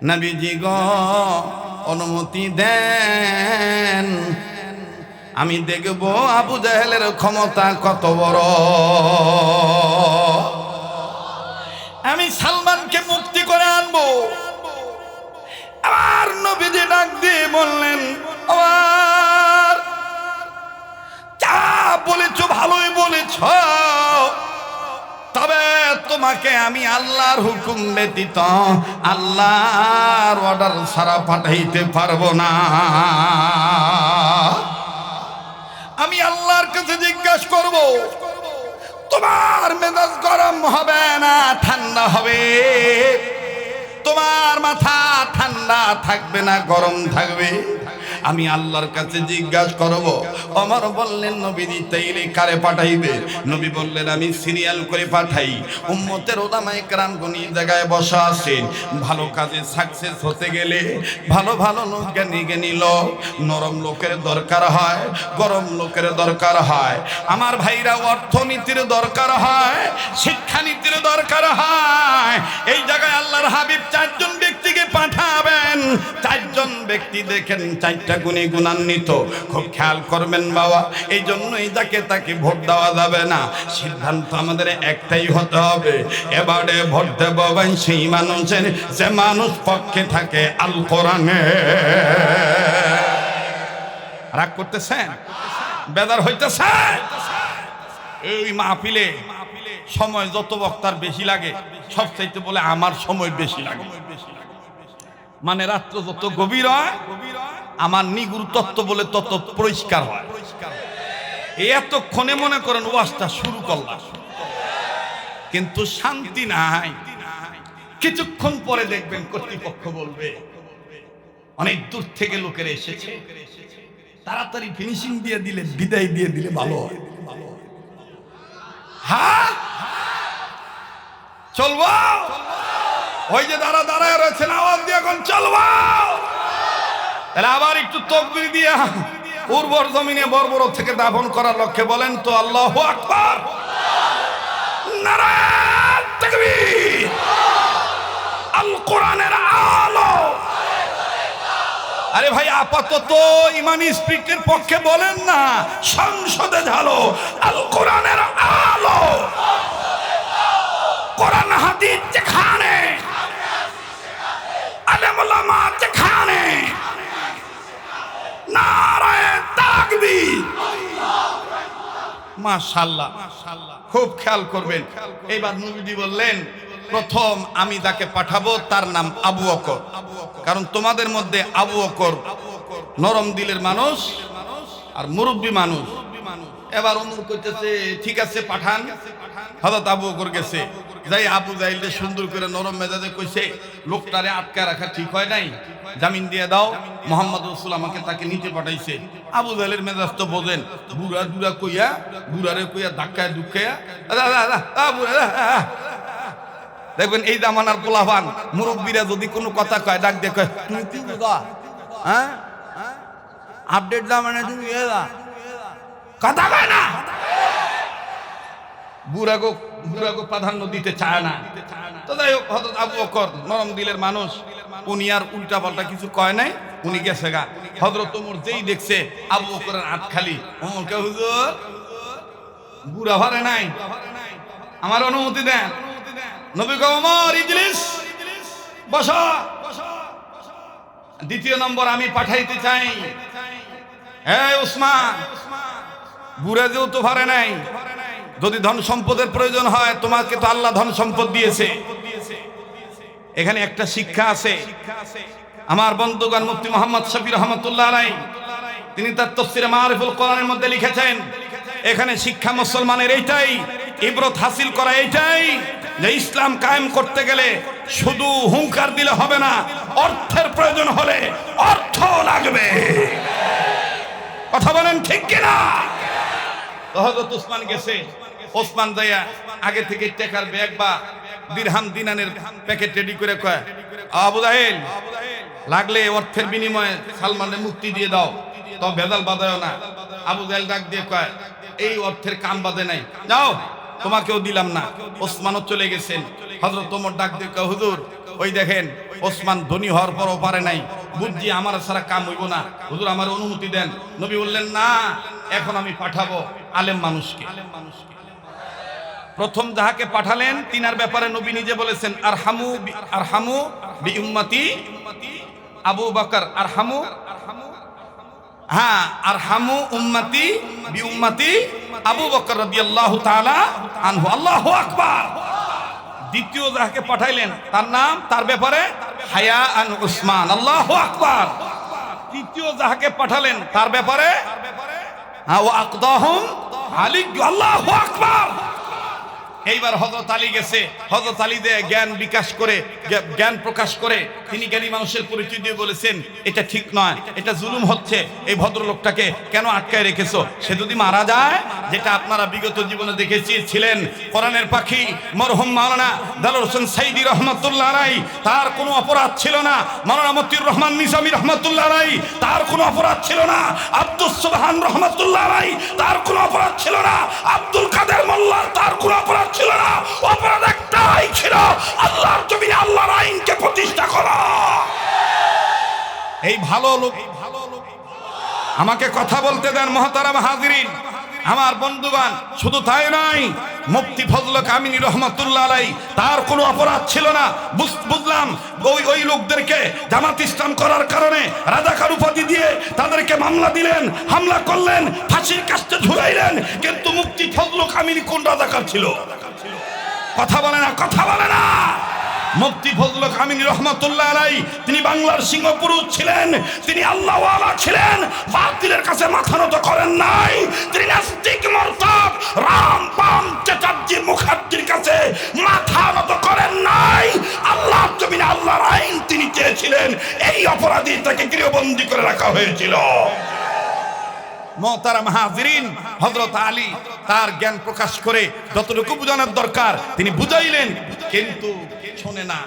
নবীজি গো, অনুমতি দেন, আমি দেখব আবু জাহেলের ক্ষমতা কত বড়। আমি সালমানকে মুক্তি করে আনবো। আবার নবীজি ডাক দিয়ে বললেন, আবার যা বলেছ ভালোই বলেছ, তবে তোমাকে আমি আল্লাহর হুকুম ব্যতীত, আল্লাহর অর্ডার ছাড়া পাঠাইতে পারবো না। আমি আল্লাহর কাছে জিজ্ঞাসা করব, তোমার মেজাজ গরম হবে না ঠান্ডা হবে? তোমার মাথা ঠান্ডা থাকবে না গরম থাকবে? আমি আল্লাহর কাছে জিজ্ঞাসা করব। ওমর বললেন, নবীজি তাইলে কারে পাঠাইবে? নবী বললেন, আমি সিরিয়াল করে পাঠাই। উম্মতের উলামায়ে কেরামগণ এই জায়গায় বসা আছেন। ভালো কাজে সাকসেস হতে গেলে ভালো ভালো লোক, জ্ঞানী লোক, নরম লোকের দরকার হয়, গরম লোকের দরকার হয়। আমার ভাইরা, অর্থনীতির দরকার হয়, শিক্ষানীতির দরকার হয়। এই জায়গায় আল্লাহর হাবিব চারজন ব্যক্তিকে পাঠাবেন। চারজন ব্যক্তি দেখেন চারটা গুণী গুণান্বিত, খুব খেয়াল করবেন বাবা। এই জন্যই যাকে তাকে ভোট দেওয়া যাবে না, সিদ্ধান্ত আমাদের একটাই হতে হবে। এবারে ভোট দেব সেই মানুষের যে মানুষ পক্ষে থাকে আল কোরআনে। রাগ করতেছেন? বেদার হইতেছেন? এই মাহফিলে সময় যত বক্তার বেশি লাগে, সবচাইতে বলে আমার সময় বেশি লাগে। মানে রাত্র যত গভীর হয়, আমার নিগুড় তত্ত্ব বলে তত পরিষ্কার হয়। এতক্ষণে মনে করেন ওয়াজটা শুরু করলাম, কিন্তু শান্তি নাই। কিছুক্ষণ পরে দেখবেন কর্তৃপক্ষ বলবে, অনেক দূর থেকে লোকেরা এসেছে, তাড়াতাড়ি ফিনিশিং দিয়ে দিলে, বিদায় দিয়ে দিলে ভালো হয়। হ্যাঁ, চলবো। ওই যে দাঁড়া দাঁড়ায় রয়েছেন, আওয়াজ দিয়ে এখন চলবো। তাহলে আবার একটু তাকবীর দিয়া উর্বর জমিনে বর্বর থেকে দাফন করার লক্ষ্যে বলেন তো আল্লাহু আকবার, নারায়ে তাকবীর। আল কোরআনের আলো। আরে ভাই, আপাতত ইমানি স্পিকের পক্ষে বলেন না, সংসদে ঝালো আল কোরআনের আলো। কোরআন হাদিস যেখানে, আলেম ওলামা যেখানে, নারায়ে তাকবীর। মাশাআল্লাহ, খুব খেয়াল করবেন। এইবার নবীজি বললেন, প্রথম আমি যাকে পাঠাবো তার নাম আবু বকর। কারণ তোমাদের মধ্যে আবু বকর নরম দিলের মানুষ আর মুরব্বী মানুষ। এবার অমুক কইতেছে ঠিক আছে পাঠান। হযরত আবু বকর গেছে, যাই আবু জাহেলকে সুন্দর করে নরম মেজাজে কইছে লোকটারে আটকা রাখা ঠিক হয় নাই, জামিন দিয়ে দাও, মুহাম্মদ রাসূল আমাকে তাকে নিতে পাঠাইছে। আবু জাহেলের মেজাজ তো বোঝেন, বুড়া বুড়া কইয়া বুড়ারে কইয়া ধাক্কায় ধুক্কায়া দেখবেন এই জামানার পোলাপান মুরব্বীরা যদি কোনো কথা কয় ডাক দিয়ে কয় তুমি কি বুঝা, হ্যাঁ আপডেট জামানা তুমি কথা কয় না, বুড়াগো প্রাধান্য দিতে চায় না। তো যাই হোক, হযরত আবু বকর নরম দিলের মানুষ, উনি আর উল্টা পাল্টা কিছু কয় নাই, উনি গেছে গা। হযরত ওমর যেই দেখছে আবু বকরের হাত খালি, ওমরকে হুজুর বুড়া ভারে নাই, আমার অনুমতি দেন। নবী কয় ওমর ইজলিস, বসো। দ্বিতীয় নম্বর আমি পাঠাইতে চাই, এই ওসমান, বুড়া যেহেতু ভারে নাই, যদি ধন সম্পদের প্রয়োজন হয় তোমাকে তো আল্লাহ ধন সম্পদ দিয়েছে। এখানে একটা শিক্ষা আছে। আমার বন্ধুগণ, মুফতি মুহাম্মদ শফি রহমাতুল্লাহ আলাইহি তিনি তার তাফসীরে মারিফুল কোরআনের মধ্যে লিখেছেন, এখানে শিক্ষা মুসলমানের এইটাই, ইবরত হাসিল করা এইটাই যে ইসলাম কায়েম করতে গেলে শুধু হুঙ্কার দিলে হবে না, অর্থের প্রয়োজন হলে অর্থ লাগবে। কথা বলেন ঠিক কিনা? হযরত ওসমান গেছে, ওসমান যাইয়া আগে থেকে টাকার ব্যাগ বা দিরহাম দিনানের প্যাকেট রেডি করে কয় আবু জাহেল লাগলে অর্থের বিনিময়ে সালমানের মুক্তি দিয়ে দাও, তো ভেজাল বাঁধায়ও না। আবু জাহেল ডাক দিয়ে কয় এই অর্থের কাম বাঁধে নাই, যাও তোমাকেও দিলাম না। ওসমানও চলে গেছেন। হযরত ওমর ডাক দিয়ে কয় হুজুর ওই দেখেন ওসমান ধনী হওয়ার পরও পারে নাই, বুঝছি আমার ছাড়া কাম হইব না, হুজুর আমার অনুমতি দেন। নবী বললেন না, এখন আমি পাঠাবো আলেম মানুষকে। প্রথম যাহাকে পাঠালেন তিনার ব্যাপারে নবী নিজে বলেছেন আরহামু বি উম্মতি আবু বকর, আরহামু উম্মতি বি উম্মতি আবু বকর রাদিয়াল্লাহু তাআলা আনহু। আল্লাহু আকবার। দ্বিতীয় যাহাকে পাঠাইলেন তার নাম, তার ব্যাপারে হায়া আন উসমান। আল্লাহু আকবার। তৃতীয় যাহাকে পাঠালেন তার ব্যাপারে ওয়া আকদাহুম আলী। আল্লাহু আকবার। এইবার হযরত আলী গেছে, হযরত আলী দে জ্ঞান বিকাশ করে, জ্ঞান প্রকাশ করে তিনি জ্ঞানী মানুষের পরিচয় দিয়ে বলেছেন এটা ঠিক নয়, এটা জুলুম হচ্ছে, এই ভদ্রলোকটাকে কেন আটকায় রেখেছো? সে যদি মারা যায়, যেটা আপনারা বিগত জীবনে দেখেছিলেন, কোরআনের পাখি মরহুম মাওলানা দেলোয়ার হোসেন সাইদী রহমাতুল্লাহ আলাইহি, তার কোনো অপরাধ ছিল না। মাওলানা মতিউর রহমান নিজামী রহমাতুল্লাহ আলাইহি, তার কোনো অপরাধ ছিল না। আব্দুস সুবহান রহমাতুল্লাহ আলাইহি, তার কোনো অপরাধ ছিল না। আব্দুল কাদের মোল্লা, তার কোনো অপরাধ ছিল না। অপরাধ একটাই ছিল, আল্লাহর জমিনে আল্লাহর আইনকে প্রতিষ্ঠা করা। এই ভালো লোক, আমাকে কথা বলতে দেন মুহতারাম হাজিরিন, আমার বন্ধুগণ। শুধু তাই নয়, মুফতি ফজল কামিনী রহমাতুল্লাহ আলাইহি, তার কোনো অপরাধ ছিল না। বুঝলাম ওই লোকদেরকে জামাত ইসলাম করার কারণে রাজাকার উপাধি দিয়ে তাদেরকে মামলা দিলেন, হামলা করলেন, ফাঁসির কাস্টে ঝুলাইলেন, কিন্তু মুফতি ফজল কামিনী কোন রাজাকার ছিল? কথা বলে না, কথা বলে না। মুফতি ফজল কামিনী রহমাতুল্লাহ আলাইহি তিনি বাংলার সিংহপুরুষ ছিলেন, তিনি আল্লাহওয়ালা ছিলেন, বাতিলের কাছে মাথা নত করেন নাই। তিনি নাস্তিক মুরতাদ রামপাম চ্যাটার্জি মুখার্জির কাছে মাথা নত করেন নাই। আল্লাহর জমিনে আল্লাহর আইন তিনি চেয়েছিলেন, এই অপরাধী তাকে গৃহবন্দী করে রাখা হয়েছিল। মুহতারাম হাজিরিন, হযরত আলী তার জ্ঞান প্রকাশ করে যতটুকু বুঝানোর দরকার তিনি বুঝাইলেন, কিন্তু শোনে না,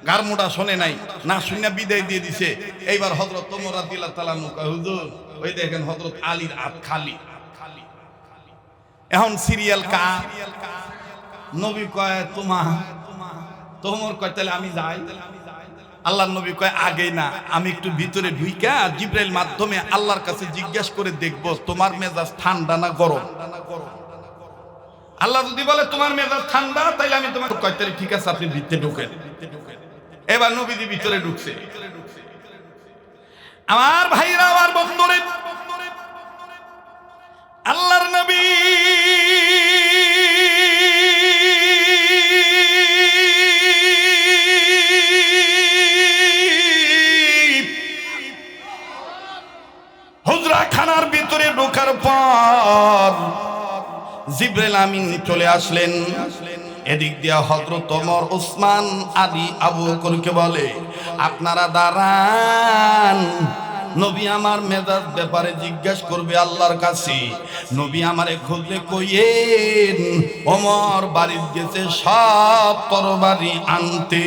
গারমোটা শোনে নাই, না শুনে বিদায় দিয়ে দিছে। এইবার হযরত ওমর রাদিয়াল্লাহু তাআলা কয় হুজুর ওই দেখেন হযরত আলীর হাত খালি। এখন সিরিয়াল কা নবী কয় তোমার কয় তাহলে আমি যাই। আল্লাহর নবী কয় আগে না, আমি একটু ভিতরে ঢুইকা জিবরাইল মাধ্যমে আল্লাহর কাছে জিজ্ঞাসা করে দেখব তোমার মেজাজ ঠান্ডা না গরম। আল্লাহ যদি বলে তোমার মেজাজ ঠান্ডা, তাইলে আমি তোমাকে কয় তাহলে ঠিক আছে আপনি ভিতরে ঢুকেন। এবার নবীজি ভিতরে ঢুকছে। আমার ভাইরা, আমার বন্ধুরে, আল্লাহর নবী জিবরাইল আমিন চলে আসলেন। এদিক দিয়া হযরত ওমর, ওসমান, আলী, আবু বকরকে বলে, আপনারা দাঁড়ান, নবী আমার মেজাজ ব্যাপারে জিজ্ঞাসা করবে আল্লাহর কাছে। নবী আমারে খুঁজলে কইয়েন ওমর বাড়ির গেছে সব তরবারি আনতে।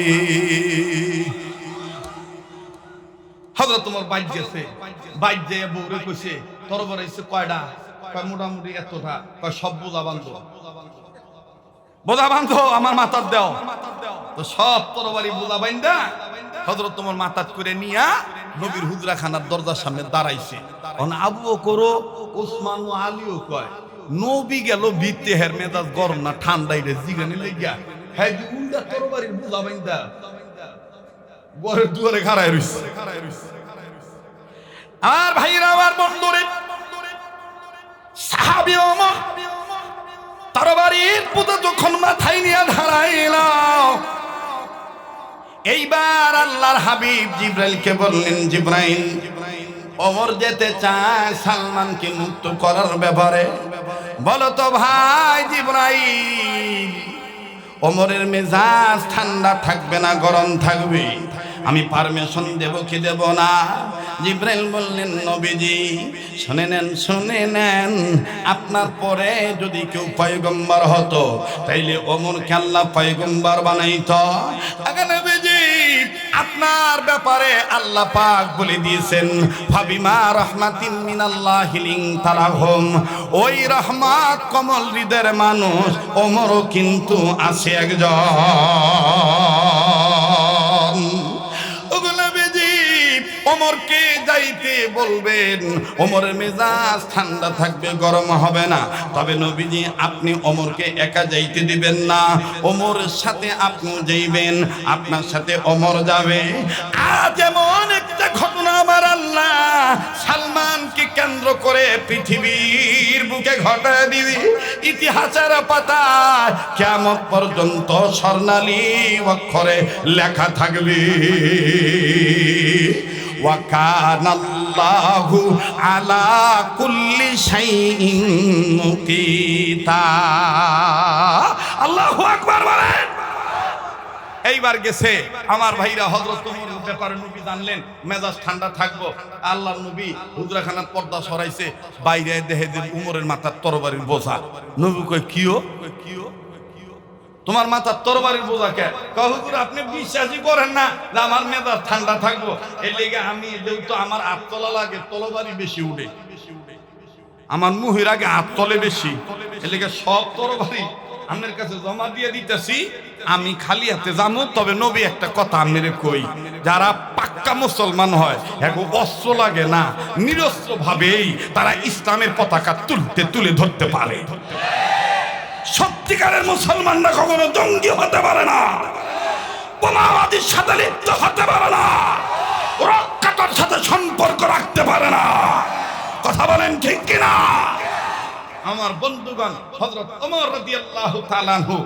হযরত ওমর বাইর গেছে, বাইর যে বউরে কইছে তরবারি হইছে কয়টা? কয় মোটামুটি এতটা। কয় সব বোঝা বান্ধব, বোঝা বান্ধব আমার মাথার দাও। তো সব তরবারি বোঝা বাইন্দা হযরত ওমর মাথাত করে নিয়া নবীর হুজরাখানার দরজার সামনে দাঁড়াইছে। আবু বকর, ওসমান ও আলীও কয় নবী গেল ভিতে, হের মেজাজ গরম না ঠান্ডাই রে জিগানি লাগিয়া হ্যাঁ উল্টা তরবারির বোঝা বাইন্দা ঘরের দুয়ারে খাড়ায় রইছে। আর ভাইরা, আমার বন্ধুরে, সাহাবী ওমর তরবারির পুঁতে যখন মাথায় নিয়ে দাঁড়াইল, এইবার আল্লাহর হাবিব জিবরাইলকে বললেন, জিবরাইল, ওমর যেতে চায় সালমানকে মুক্ত করার ব্যাপারে, বলো তো ভাই জিবরাইল, ওমরের মেজাজ ঠান্ডা থাকবে না গরম থাকবে? আমি পারমিশন দেব কি দেব না? জিবরাইল বললেন, নবীজি শুনে নেন, শুনে নেন, আপনার পরে যদি কেউ পয়গম্বর হতো তাইলে ওমরকে আল্লাহ পয়গম্বর বানাইতো। আগে নবীজি, আপনার ব্যাপারে আল্লাহ পাক বলে দিয়েছেন, ফাবিমা রাহমাতিন মিনাল্লাহি লিনতা লাহুম, ওই রহমত কমল হৃদয়ের মানুষ ওমরও কিন্তু আছে একজন। ওমরকে যাইতে বলবেন, ওমরের মেজাজ ঠান্ডা থাকবে, গরম হবে না। তবে নবীজি আপনি ওমরকে একা যাইতে দিবেন না, ওমরের সাথে আপনিও যাইবেন, আপনার সাথে ওমর যাবে। আজ এমন একটা ঘটনা আমার আল্লাহ সালমানকে কেন্দ্র করে পৃথিবীর বুকে ঘটায় দিবি, ইতিহাসের পাতায় কিয়ামত পর্যন্ত স্বর্ণালী অক্ষরে লেখা থাকবে, ওয়া কানা আল্লাহু আলা কুল্লি শাইইন মুকিতা। আল্লাহু আকবার বলেন। এইবার গেছে আমার ভাইরা, হযরত ওমরের ব্যাপারে নবী জানলেন মেজাজ ঠান্ডা থাকবো। আল্লাহর নবী হুজরাখানার পর্দা সরাইছে, বাইরে দেখে যে ওমরের মাথার তরবারির বোঝা। নবী কয় কিও? তোমার মাথার তরবারির বোঝা কে? কয় হুজুর আপনি বিশ্বাসই করেন না যে আমার মেজাজ ঠান্ডা থাকবো, এর লেগে আমি যেহেতু আমার হাত তলা লাগে তরবারি বেশি উঠে, আমার মুহের আগে হাত তলে বেশি, এর লেগে সব তরবারি আপনার কাছে জমা দিয়ে দিতেছি, আমি খালি হাতে যাবো। তবে নবী একটা কথা আপনারে কই, যারা পাক্কা মুসলমান হয় এক অস্ত্র লাগে না, নিরস্ত্র ভাবেই তারা ইসলামের পতাকা তুলে ধরতে পারে। সত্যিকারের মুসলমানরা কখনো জঙ্গি হতে পারে না, বোমাবাদীর সাথে লিপ্ত হতে পারে না, রক্ষাতার সাথে সম্পর্ক রাখতে পারে না। কথা বলেন ঠিক কিনা? আমার বন্ধুগণ, হযরত ওমর রাদিয়াল্লাহু তাআলা আনহু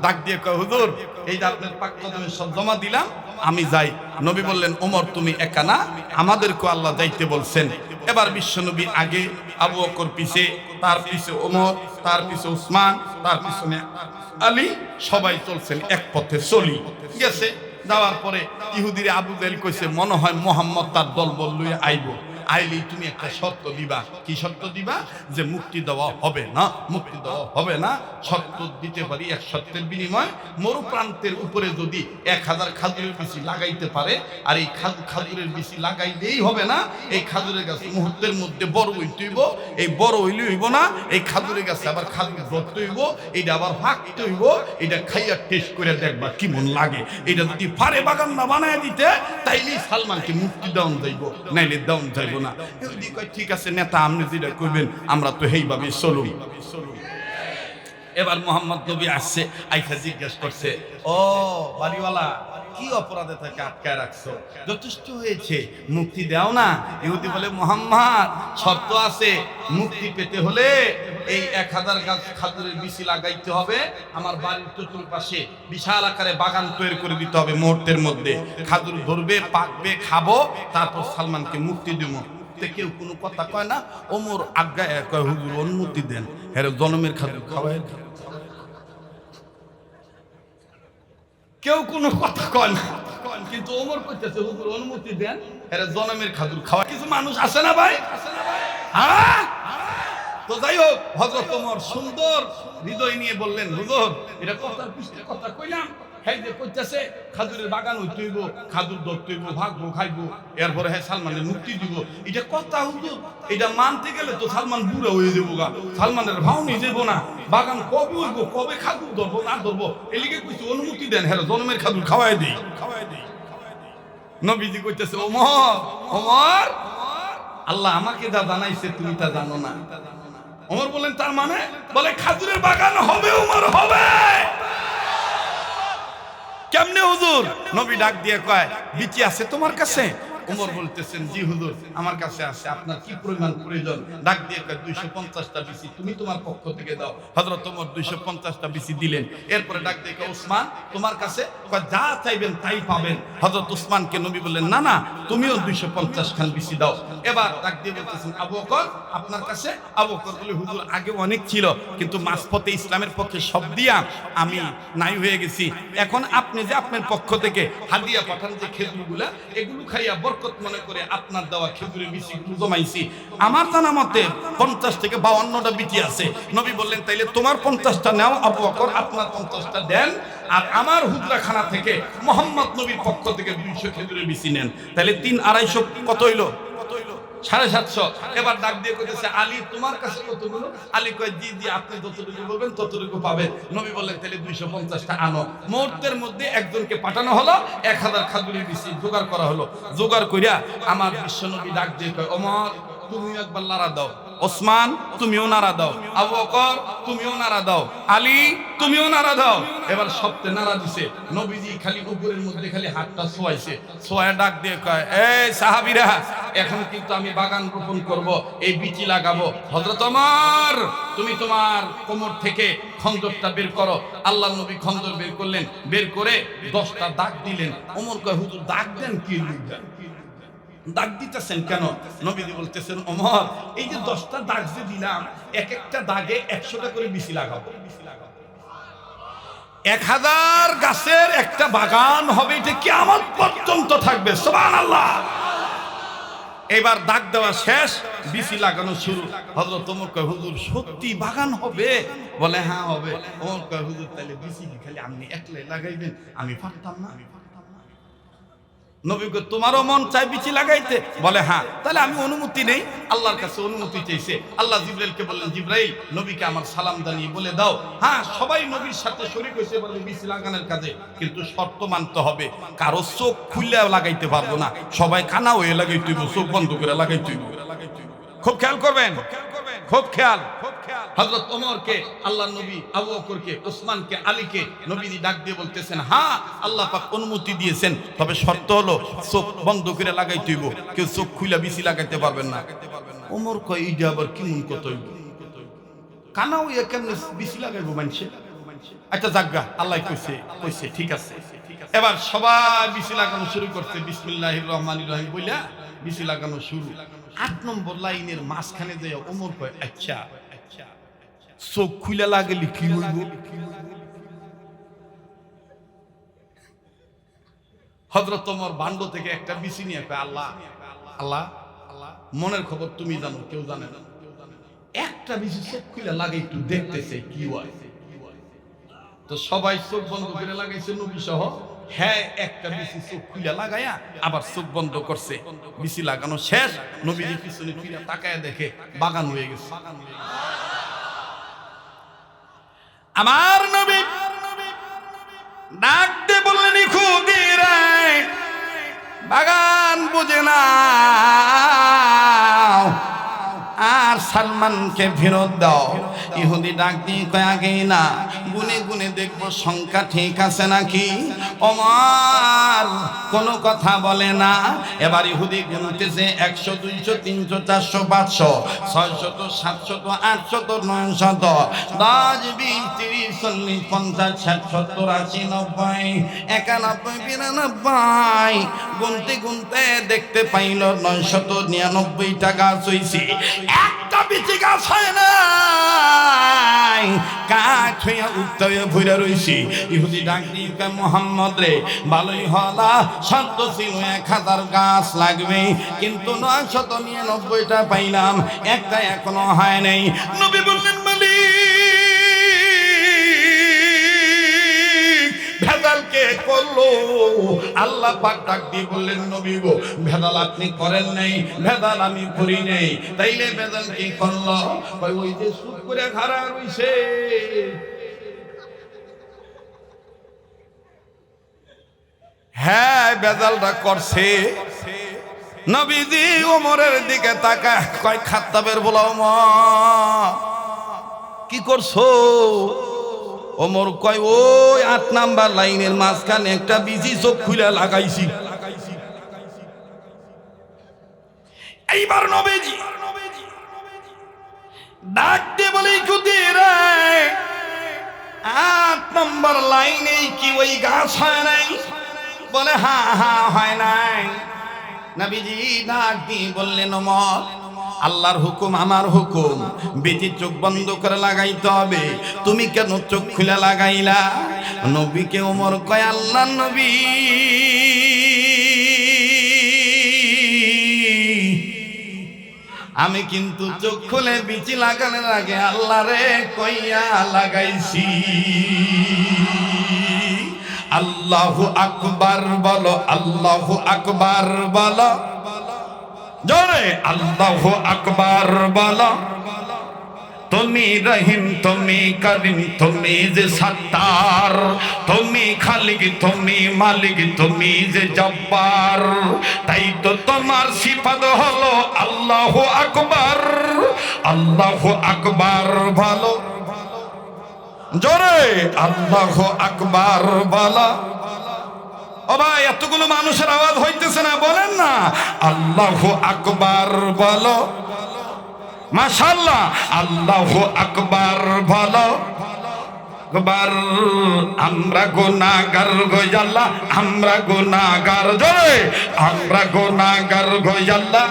ডাক দিয়ে কয়, হুজুর এই যে আপনার পাক কদমে সব জমা দিলাম, আমি যাই। নবী বললেন, ওমর তুমি একা না, আমাদেরকে আল্লাহ যাইতে বলছেন। এবার বিশ্বনবী আগে, আবু বকর পিছে, তার পিছে ওমর, তার পিছে উসমান, তার পিছনে আলী, সবাই চলছেন এক পথে চলি গেছে। যাওয়ার পরে ইহুদিরে আবু জাহেল কইছে, মনে হয় মুহাম্মদ তার দলবল লইয়া আইব, আইলি তুমি একটা শর্ত দিবা। কি শর্ত দিবা? যে মুক্তি দেওয়া হবে না, মুক্তি দেওয়া হবে না। শর্ত দিতে পারি, এক শর্তের বিনিময় মরু প্রান্তের উপরে যদি 1000 খাজুরের বিচি লাগাইতে পারে, আর এই খাজুরের বিচি লাগাইলেই হবে না, এই খাজুরের গাছ মুহূর্তের মধ্যে বড় হইতে হইব, এই বড় হইলে হইব না, এই খাজুরের গাছে আবার খাজুর ধরতে হইব, এইটা আবার ফাঁকতে হইব, এটা খাইয়া টেস্ট করে দেখবা কেমন লাগে। এটা যদি পারে বাগান না বানায় দিতে, তাইলেই সালমানকে মুক্তি দেওয়া যাইব, নাইলে দেওয়া যাইব না। ঠিক আছে নেতা, আপনি যেটা করবেন আমরা তো এইভাবে চলুন। এবার মোহাম্মদ নবী আসছে, আইসা জিজ্ঞেস করছে, ও বাড়িওয়ালা, কি অপরাধে তাকে আটকায় রাখছো? যথেষ্ট হয়েছে, মুক্তি দাও না। ইহুদি বলে, মুহাম্মদ শর্ত আছে, মুক্তি পেতে হলে এই 1000 গাছ খাজুরের বিচি লাগাইতে হবে, আমার বাড়ির চতুর্পাশে বিশাল আকারে বাগান তৈরি করে দিতে হবে, মুহূর্তের মধ্যে খাজুর ধরবে, পাকবে, খাবো, তারপর সালমানকে মুক্তি দিব। তে কেউ কোনো কথা কয় না। ওমর আজ্ঞায় কয় হুজুর অনুমতি দেন, হ্যাঁ জনমের খাদ্য খাওয়ায়। কেউ কোনো কথা কয় না, কিন্তু ওমর কইতেছে হুজুর অনুমতি দেন, হ্যাঁ জনমের খাদুর খাওয়া। কিছু মানুষ আসে না ভাই, হ্যাঁ? তো যাই হোক, হযরত ওমর সুন্দর হৃদয় নিয়ে বললেন হুজুর এটা কথার পিছনে কথা কইলাম, হ্যাঁ যে কইতেছে খাজুরের বাগান হইতেইব, খাজুর ধরতেইব, ভাগবো খাইবো, এরপরে হ্যাঁ সালমানের মুক্তি দিব, এটা কথা হুজুর। এটা মানতে গেলে তো সালমান বুড়া হয়ে যাবো গা, সালমানের ভাও নিয়ে যাবো না, বাগান কবে হইব, কবে খাজুর ধরবো না ধরবো, এলিগে কিছু অনুমতি দেন, হ্যাঁ জন্মের খাজুর খাওয়াই দিই। নবীজি কইতেছে ওমর ওমর আল্লাহ আমাকে যা জানাইছে তুমি তা জানো না। ওমর বলেন তার মানে? বলে খাজুরের বাগান হবে ওমর, হবে। কেমনে হুজুর? নবী ডাক দিয়ে কয় বিচি আছে তোমার কাছে? ওমর বলতেছেন জি হুজুর আমার কাছে আছে, আপনার কি পরিমাণ প্রয়োজন? ডাক দিয়ে কয় 250টা বিচি তুমি তোমার পক্ষ থেকে দাও। হযরত ওমর 250টা বিচি দিলেন। এরপরে ডাক দিয়ে কয় ওসমান তোমার কাছে? কয় যা চাইবেন তাই পাবেন। হযরত ওসমানকে নবী বললেন না না তুমিও 250 খান বিচি দাও। এবার ডাক দিয়ে বলতেছেন আবু বকর আপনার কাছে? আবু বকর বলে হুজুর আগে অনেক ছিল, কিন্তু মাঝপথে ইসলামের পক্ষে সব দিয়া আমি নাই হয়ে গেছি, এখন আপনি যে আপনার পক্ষ থেকে হাদিয়া পাঠান যে খেজুরগুলা, এগুলো খাইয়া বরকত মনে করে আপনার দেওয়া খেজুরের বিচিগুলো জমাইছি। আমার জানা মতে 50 থেকে 52টা বিচি আছে। নবী বললেন তাইলে তোমার 50টা নাও আবু বকর, আপনার 50টা দেন, আর আমার হুজরাখানা থেকে মোহাম্মদ নবীর পক্ষ থেকে 200 খেজুরের বিচি নেন। তাহলে 3-250 কত হইলো? 750। এবার ডাক দিয়ে কইতেছে আলী তোমার কাছে কতগুলো? আলী কয় জি জি আপনি যতটুকু বলবেন ততটুকু পাবেন। নবী বললেন তাহলে 250টা আনো। মুহূর্তের মধ্যে একজনকে পাঠানো হলো, 1000 খাজুরের বিচি জোগাড় করা হলো। জোগাড় কইরা আমার বিশ্বনবী ডাক দিয়ে কয় ওমর তুমিও একবার নাড়া দাও, ওসমান তুমিও নাড়া দাও, আবু বকর তুমিও নাড়া দাও, আলী তুমিও নাড়া দাও। এবার সবতে নাড়া দিছে। নবীজি খালি উপরের মধ্যে খালি হাতটা ছোঁয়াইছে, ছোঁয়া ডাক দিয়ে কয় এই সাহাবীরা এখন কিন্তু আমি বাগান রোপণ করব, এই বিচি লাগাবো। হযরত ওমর তুমি তোমার কোমর থেকে খন্দকটা বের করো। আল্লাহর নবী খন্দক বের করলেন, বের করে 10টা দাগ দিলেন। ওমর কয় হুজুর দাগ দেন কি লিখবেন? দাগ দিতেছেন কেন? নবীজি বলতেছেন ওমর এই যে 10টা দাগ যে দিলাম, এক একটা দাগে 100টা করে বিচি লাগাবো। 1000 গাছের একটা বাগান হবে, এটা কিয়ামত পর্যন্ত থাকবে। সুবহানাল্লাহ। এবার দাগ দেওয়া শেষ, বিচি লাগানো শুরু। হযরত ওমর কয় হুজুর সত্যি বাগান হবে? বলে হ্যাঁ হবে। ওমর কয় হুজুর তাহলে বিচি কি খালি আপনি একলাই লাগাইবেন? আমি পারতাম না। নবী কয় তোমারও মন চাই বিচি লাগাইতে? বলে হ্যাঁ। তাহলে আমি অনুমতি নেই, আল্লাহর কাছে অনুমতি চাইছে। আল্লাহ জিবরাইলকে বললেন জিবরাইল নবীকে আমার সালাম জানিয়ে বলে দাও হ্যাঁ সবাই নবীর সাথে শরীক হয়েছে বলে বিচি লাগানোর কাজে, কিন্তু শর্ত মানতে হবে, কারো চোখ খুলে লাগাইতে পারবো না, সবাই কানা হয়ে লাগাইতে হইব, চোখ বন্ধ করে লাগাইতে হইব। খুব খেয়াল করবেন, খুব খেয়াল। হযরত ওমরকে আল্লাহর নবী, আবু বকরকে, ওসমানকে, আলীকে নবীজি ডাক দিয়ে বলতেছেন হ্যাঁ আল্লাহ পাক অনুমতি দিয়েছেন, তবে শর্ত হলো চোখ বন্ধ করে লাগাইতে হইব, কেউ চোখ খুলে বিচি লাগাইতে পারবেন না। ওমর কয় এইটা আবার কেমন কত কানা হইয়া কেমনে বিচি লাগাইবো মানুষে? আচ্ছা জাগা আল্লাহ কইছে কইছে ঠিক আছে। এবার সবাই বিচি লাগানো শুরু করছে, বিসমিল্লাহির রহমানির রহিম বইলা বিচি লাগানো শুরু। 8 নম্বর লাইনের মাঝখানে যায় ওমর কয় আচ্ছা চোখ খুলে লাগলে কি হইব? হযরত ওমর বান্ড থেকে একটা বিচি নিয়ে কয় আল্লাহ আল্লাহ মনের খবর তুমি জানো, কেউ জানে না, একটা বিচি চোখ খুলে লাগে একটু দেখতেছে কি হয়। তো সবাই চোখ বন্ধ করে লাগাইছে নবী সহ। হ্যাঁ একটা বিচি চোখ খুলে লাগাইয়া আবার চোখ বন্ধ করছে। বিচি লাগানো শেষ, নবীর পিছনে ফিরে তাকায় দেখে বাগান হয়ে গেছে। আমার নবী ডাক দিয়ে বললেন খুদিরা বাগান বুঝে না আর সালমানকে ফেরত দাও। ইহুদি ডাক দিয়ে কয় আগেই না গুনে গুনে দেখবো সংখ্যা ঠিক আছে নাকি। ওমর কোনো কথা বলে না। এবার ইহুদি গুনতেছে 100 200 300 400 500 600 700 800 900 10 20 30 40 50 60 70 80 90 91 92 গুনতে গুনতে দেখতে পাইল 999 টাকা চইছে। একটা বিচি গাছ হয় না, কাঠ হইয়া উঠতে ভইরা রইছি। ইহুদি ডাক দিয়ে মুহাম্মদ রে, ভালোই হলা শব্দ ছিল 1000 গাছ লাগবে, কিন্তু 999টা পাইলাম, একটা এখনো হয় নাই। নবী বললেন মালিক ভেজাল কে করলো? আল্লাহ পাক ডাক দিয়ে বললেন নবী গো, ভেজাল আপনি করেন নাই, ভেজাল আমি করি নাই। তাইলে ভেজাল কি করলো? ওই যে সুদ করে খাড়া রইছে। হ্যাঁ, ভেজালটা করছে। নবীজি ওমরের দিকে তাকায়, কয় খাত্তাবের বলা ওমর কি করছো? ওমর কয় ওই 8 নাম্বার লাইনের মাঝখানে একটা বিজি চোখ খুলে লাগাইছি। এইবার নবীজি ডাক দিয়ে বলে, কুদিরে 8 নাম্বার লাইনে কি ওই গাছ হয় নাই? বলে হ্যাঁ হ্যাঁ হয় নাই। নবীজি ডাক দিয়ে বললেন ওমর, আল্লাহর হুকুম আমার হুকুম, বেটি চোখ বন্ধ করে লাগাইতে হবে, তুমি কেন চোখ খুলে লাগাইলা? নবীকে ওমর কয়, আল্লাহর নবী আমি কিন্তু চোখ খুলে বিচি লাগানোর আগে আল্লাহরে কইয়া লাগাইছি। আল্লাহু আকবার বলো, আল্লাহু আকবার বলো জোরে, আল্লাহু আকবার বলো। তুমি রহিম, তুমি করিম, তুমি যে সত্তার, তুমি খালিক, তুমি মালিক, তুমি যে জব্বার, তাই তো তোমার সিফাত হলো আল্লাহু আকবার। আল্লাহু আকবার বলো জোরে, আল্লাহু আকবার বলো। ও ভাই, এতগুলো মানুষের আওয়াজ হইতেছে না, বলেন না আল্লাহু আকবার বলো। মাশাআল্লাহ, আল্লাহু আকবার বলো। আকবার, আমরা গুনাহগার গো আল্লাহ, আমরা গুনাহগার, জোরে আমরা গুনাহগার গো আল্লাহ।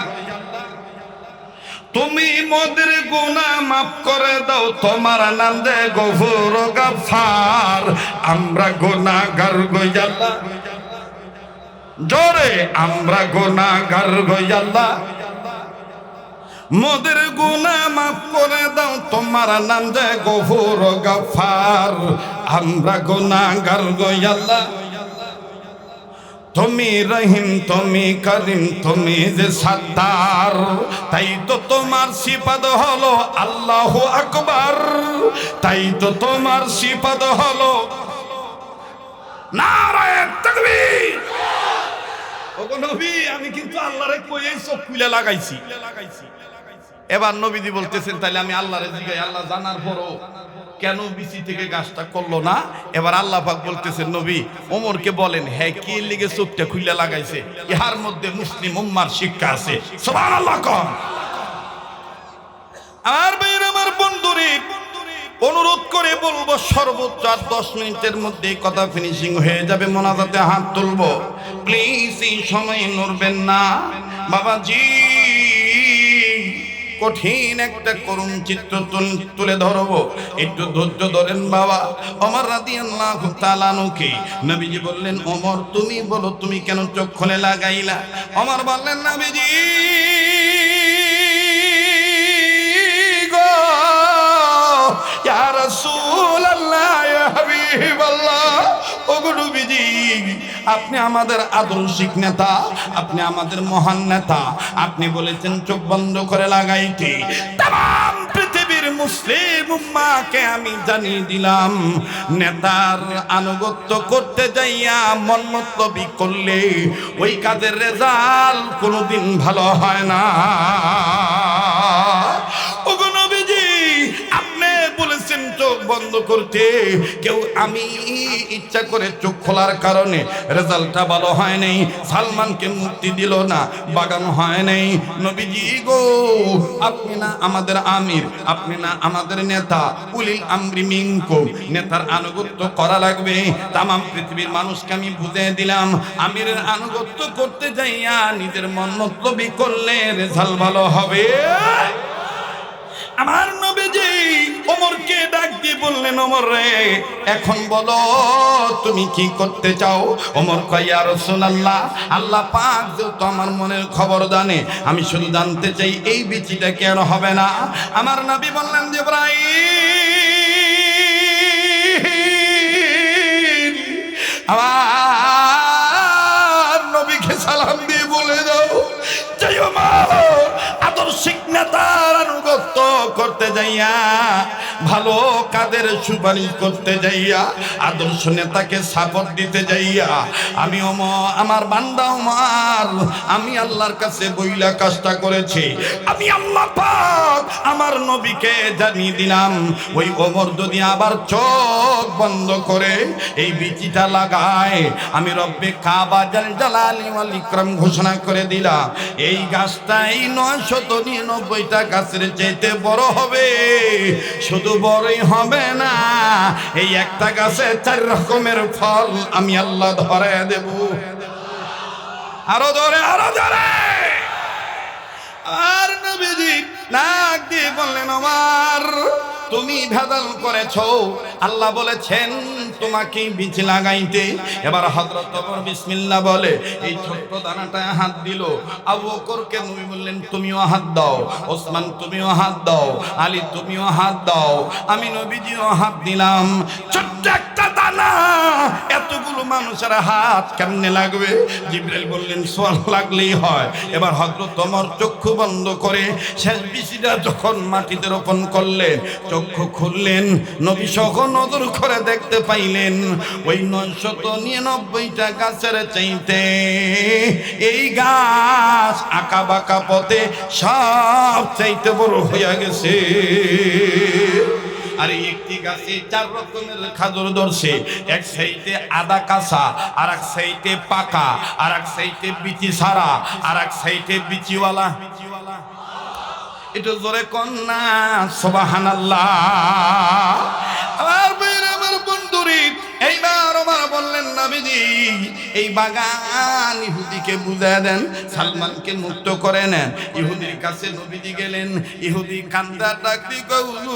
তুমি মোদের গুনাহ মাফ করে দাও, তোমার নাম দে গফুর গফফার। আমরা গুনাহগার গো আল্লাহ, জোরে আমরা গুনাহগার গো আল্লাহ। মোদের গুনাহ মাফ করে দাও, তোমার নাম দে গফুর গফফার। আমরা গুনাহগার গো আল্লাহ। তুমি রহিম, তুমি করিম, তুমি যে সত্তার, তাই তো তোমার সিফাত হলো আল্লাহু আকবার। তাই তো তোমার সিফাত হলো নারায়ে তাকবীর। ওগো নবী, আমি কিন্তু আল্লাহরে কইই চোখ খুলে লাগাইছি। এবার নবীজি বলতেছেন, তাহলে আমি আল্লাহরে জিগাই, আল্লাহ জানার পরও কেন বিচি থেকে গাছটা করলো না? এবার আল্লাহ পাক বলতেছেন, নবী ওমরকে বলেন, হ্যাঁ কি লিগে চোখটা খুলে লাগাইছে, ইহার মধ্যে মুসলিম উম্মার শিক্ষা আছে। সুবহানাল্লাহ কন। আর ভাইরা, আমার বন্ধুরে অনুরোধ করে বলবো, সর্বোচ্চ আর 10 মিনিটের মধ্যে কথা ফিনিশিং হয়ে যাবে, মোনাজাতে হাত তুলবো, প্লিজ এই সময় নড়বেন না। বাবাজি কঠিন একটা করুণ চিত্র তুলে ধরবো, একটু ধৈর্য ধরেন বাবা। ওমর রাদিয়াল্লাহু তাআলা আনহুকে নবীজি বললেন, ওমর তুমি বলো, তুমি কেন চোখ খুলে লাগাইলা? ওমর বললেন, নবীজি গো ইয়া রাসূলুল্লাহ, ইয়া হাবিবাল্লাহ, ওগো নবীজি আপনি আমাদের আদর্শিক নেতা, আপনি আমাদের মহান নেতা, আপনি বলেছেন চোখ বন্ধ করে লাগাইতে। তাম পৃথিবীর মুসলিম উম্মাহকে আমি জানিয়ে দিলাম, নেতার আনুগত্য করতে যাইয়া মনমতলবি করলে ওই কাজের রেজাল্ট কোনোদিন ভালো হয় না। ওগো নবীজি আপনি বলেছেন চোখ বন্ধ করতে, কেউ আমি ইচ্ছা করে চোখ খোলার কারণে রেজাল্টটা ভালো হয় নাই, সালমানকে মুক্তি দিল না, বাগান হয় নাই। নবীজি গো, আপনি না আমাদের আমির, আপনি না আমাদের নেতা, উলিল আমরি মিনকুম, নেতার আনুগত্য করা লাগবে। তাম পৃথিবীর মানুষকে আমি বুঝিয়ে দিলাম, আমিরের আনুগত্য করতে যাইয়া নিজের মন মতলবি করলে রেজাল্ট ভালো হবে। আমার নবীজি ওমরকে ডাক দিয়ে বললেন, ওমর রে, এখন বলো তুমি কি করতে চাও? ওমর কয়, ইয়া রাসূলুল্লাহ, আল্লাহ পাক যেহেতু আমার মনের খবর জানে, আমি শুধু জানতে চাই এই বিচিটা কেন হবে না? আমার নবী বললেন, জিবরাইল, আমার নবীকে সালাম দিয়ে বলে দাও, জয় ওমর, আদর্শিক নেতার আনুগত্য করতে যাইয়া, ভালো কাদের সুপারিশ করতে যাইয়া, আদর্শ নেতাকে সাপোর্ট দিতে যাইয়া আমি আমার বান্দা ওমর, আমি আল্লাহর কাছে বইলা কাজটা করেছি। আমি আল্লাহ পাক আমার নবীকে জানিয়ে দিলাম, ওই ওমর যদি আবার চোখ বন্ধ করে এই বিচিটা লাগায়, আমি রব্বে কাবা জাল জালালি ওয়াল ইকরাম ঘোষণা করে দিলাম, এই গাছটা এই 999টা গাছের চাইতে বড় হবে। শুধু বড়ই হবে না, এই একটা গাছে 4 রকমের ফল আমি আল্লাহ ধরে দেব। আরো ধরে, আরো ধরে। আর নবীজি নাক দিয়ে বললেন, ওমর, তুমি ভেজাল করেছো, আল্লাহ বলেছেন তোমাকে বীজ লাগাইতে। এবার হযরত ওমর বিসমিল্লাহ বলে এই ছোট্ট দানাটা হাত দিল। আবু বকরকে নবী বললেন, তুমিও হাত দাও, ওসমান তুমিও হাত দাও, আলী তুমিও হাত দাও। আমি নবীজিও হাত দিলাম। ছোট্ট একটা দানা, এতগুলো মানুষের হাত কেমনে লাগবে? জিবরাইল বললেন, সোয়াল লাগলেই হয়। এবার হযরত ওমর চক্ষু বন্ধ করে শেষ বিচিটা যখন মাটিতে রোপণ করলেন, চক্ষু খুললেন, নবী সহ নজর করে দেখতে পাইলেন ওই 999টা গাছের চাইতে এই গাছ আঁকা বাঁকা পথে সব চাইতে বড় হইয়া গেছে। আর একটি গাছে 4 রকমের খাজুর ধরছে, এক সাইডে আদা কাঁচা, আর এক সাইডে পাকা, আর এক সাইডে বিচি ছাড়া, আর এক সাইডে বিচিওয়ালা। এটা জোরে কন্যা সুবহানাল্লাহ। আমার বন্ধুরি এইবার আমার বললেন, নবীজি এই বাগান ইহুদিকে বুঝিয়ে দেন, সালমানকে মুক্ত করে নেন। ইহুদির কাছে নবীজি গেলেন। ইহুদি কান্দা ডাক দিয়ে কইল,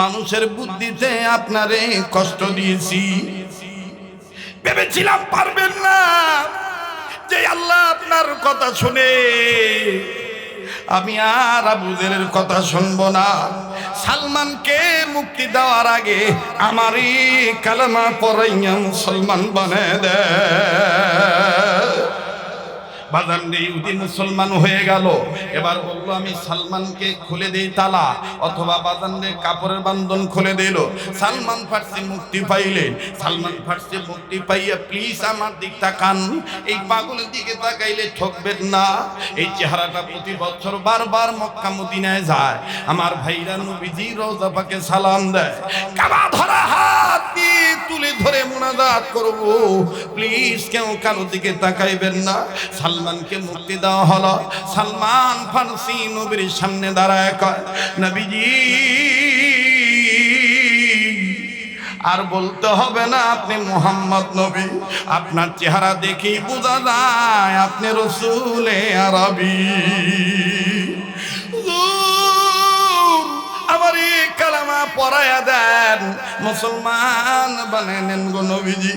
মানুষের বুদ্ধিতে আপনারে কষ্ট দিয়েছি, ভেবেছিলাম পারবেন না, যে আল্লাহ আপনার কথা শুনে আমি আর আবু জেলের কথা শুনবো না। সালমানকে মুক্তি দেওয়ার আগে আমারই কালেমা পড়াইয়া মুসলমান বানায় দেয়। বাজান ইহুদি মুসলমান হয়ে গেল। এবার বললো, আমি সালমানকে খুলে দেই তালা, অথবা বাজানদের কাপড়ের বান্ধন খুলে দিল। সালমান ফার্সি মুক্তি পাইলেন। সালমান ফার্সি মুক্তি পাইয়া প্লিজ আমার দিক তাকান, এই পাগলের দিকে তাকাইলে ঠকবেন না। এই চেহারাটা প্রতি বছর বারবার মক্কা মদিনায় যায়, আমার ভাইরা নবীজি রওজা পাকে সালাম দেয়। কাবা ধরা হাত দিয়ে তুলে ধরে মুনাজাত করব, প্লিজ কেউ কারো দিকে তাকাইবেন না। সালমানকে মুক্তি দেওয়া হলো। সালমান ফার্সি নবীর সামনে দাঁড়ায় কয়, নবীজি আর বলতে হবে না আপনি মুহাম্মদ নবী, আপনার চেহারা দেখেই বোঝা যায় আপনি রাসূলে আরবী। আমার এই কালেমা পড়ায়া দেন, মুসলমান বানায় নেন গো নবীজি।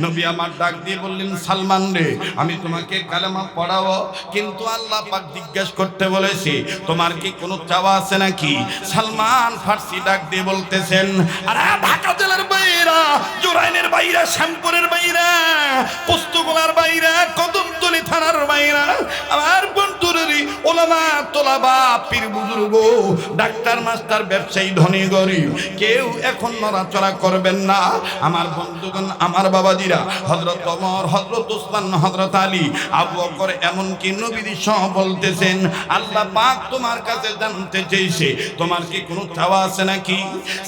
নবী আমার ডাক দিয়ে বললেন, সালমান রে, আমি তোমাকে কালেমা পড়াবো, কিন্তু আল্লাহ পাক জিজ্ঞেস করতে বলেছি, তোমার কি কোনো চাওয়া আছে নাকি? সালমান ফার্সি ডাক দিয়ে বলতেছেন, আরে ঢাকা জেলার বাইরা, জোরাইনের বাইরা, শ্যামপুরের বাইরা, পোস্তগোলার বাইরা, কদমতলী থানার বাইরা, আমার বন্ধুরেরই ওলা ওলামা তোলাবা পীর বুজুর্গ ডাক্তার মাস্টার ব্যবসায়ী ধনী গরিব কেউ এখন নড়াচড়া করবেন না। আমার বন্ধুগণ, আমার বাবাজিরা, হযরত ওমর, হযরত ওসমান, হযরত আলী, আবু বকর, এমনকি নবীর সহ বলতেছেন আল্লাহ পাক তোমার কাছে জানতে চেয়েছে তোমার কি কোনো চাওয়া আছে নাকি?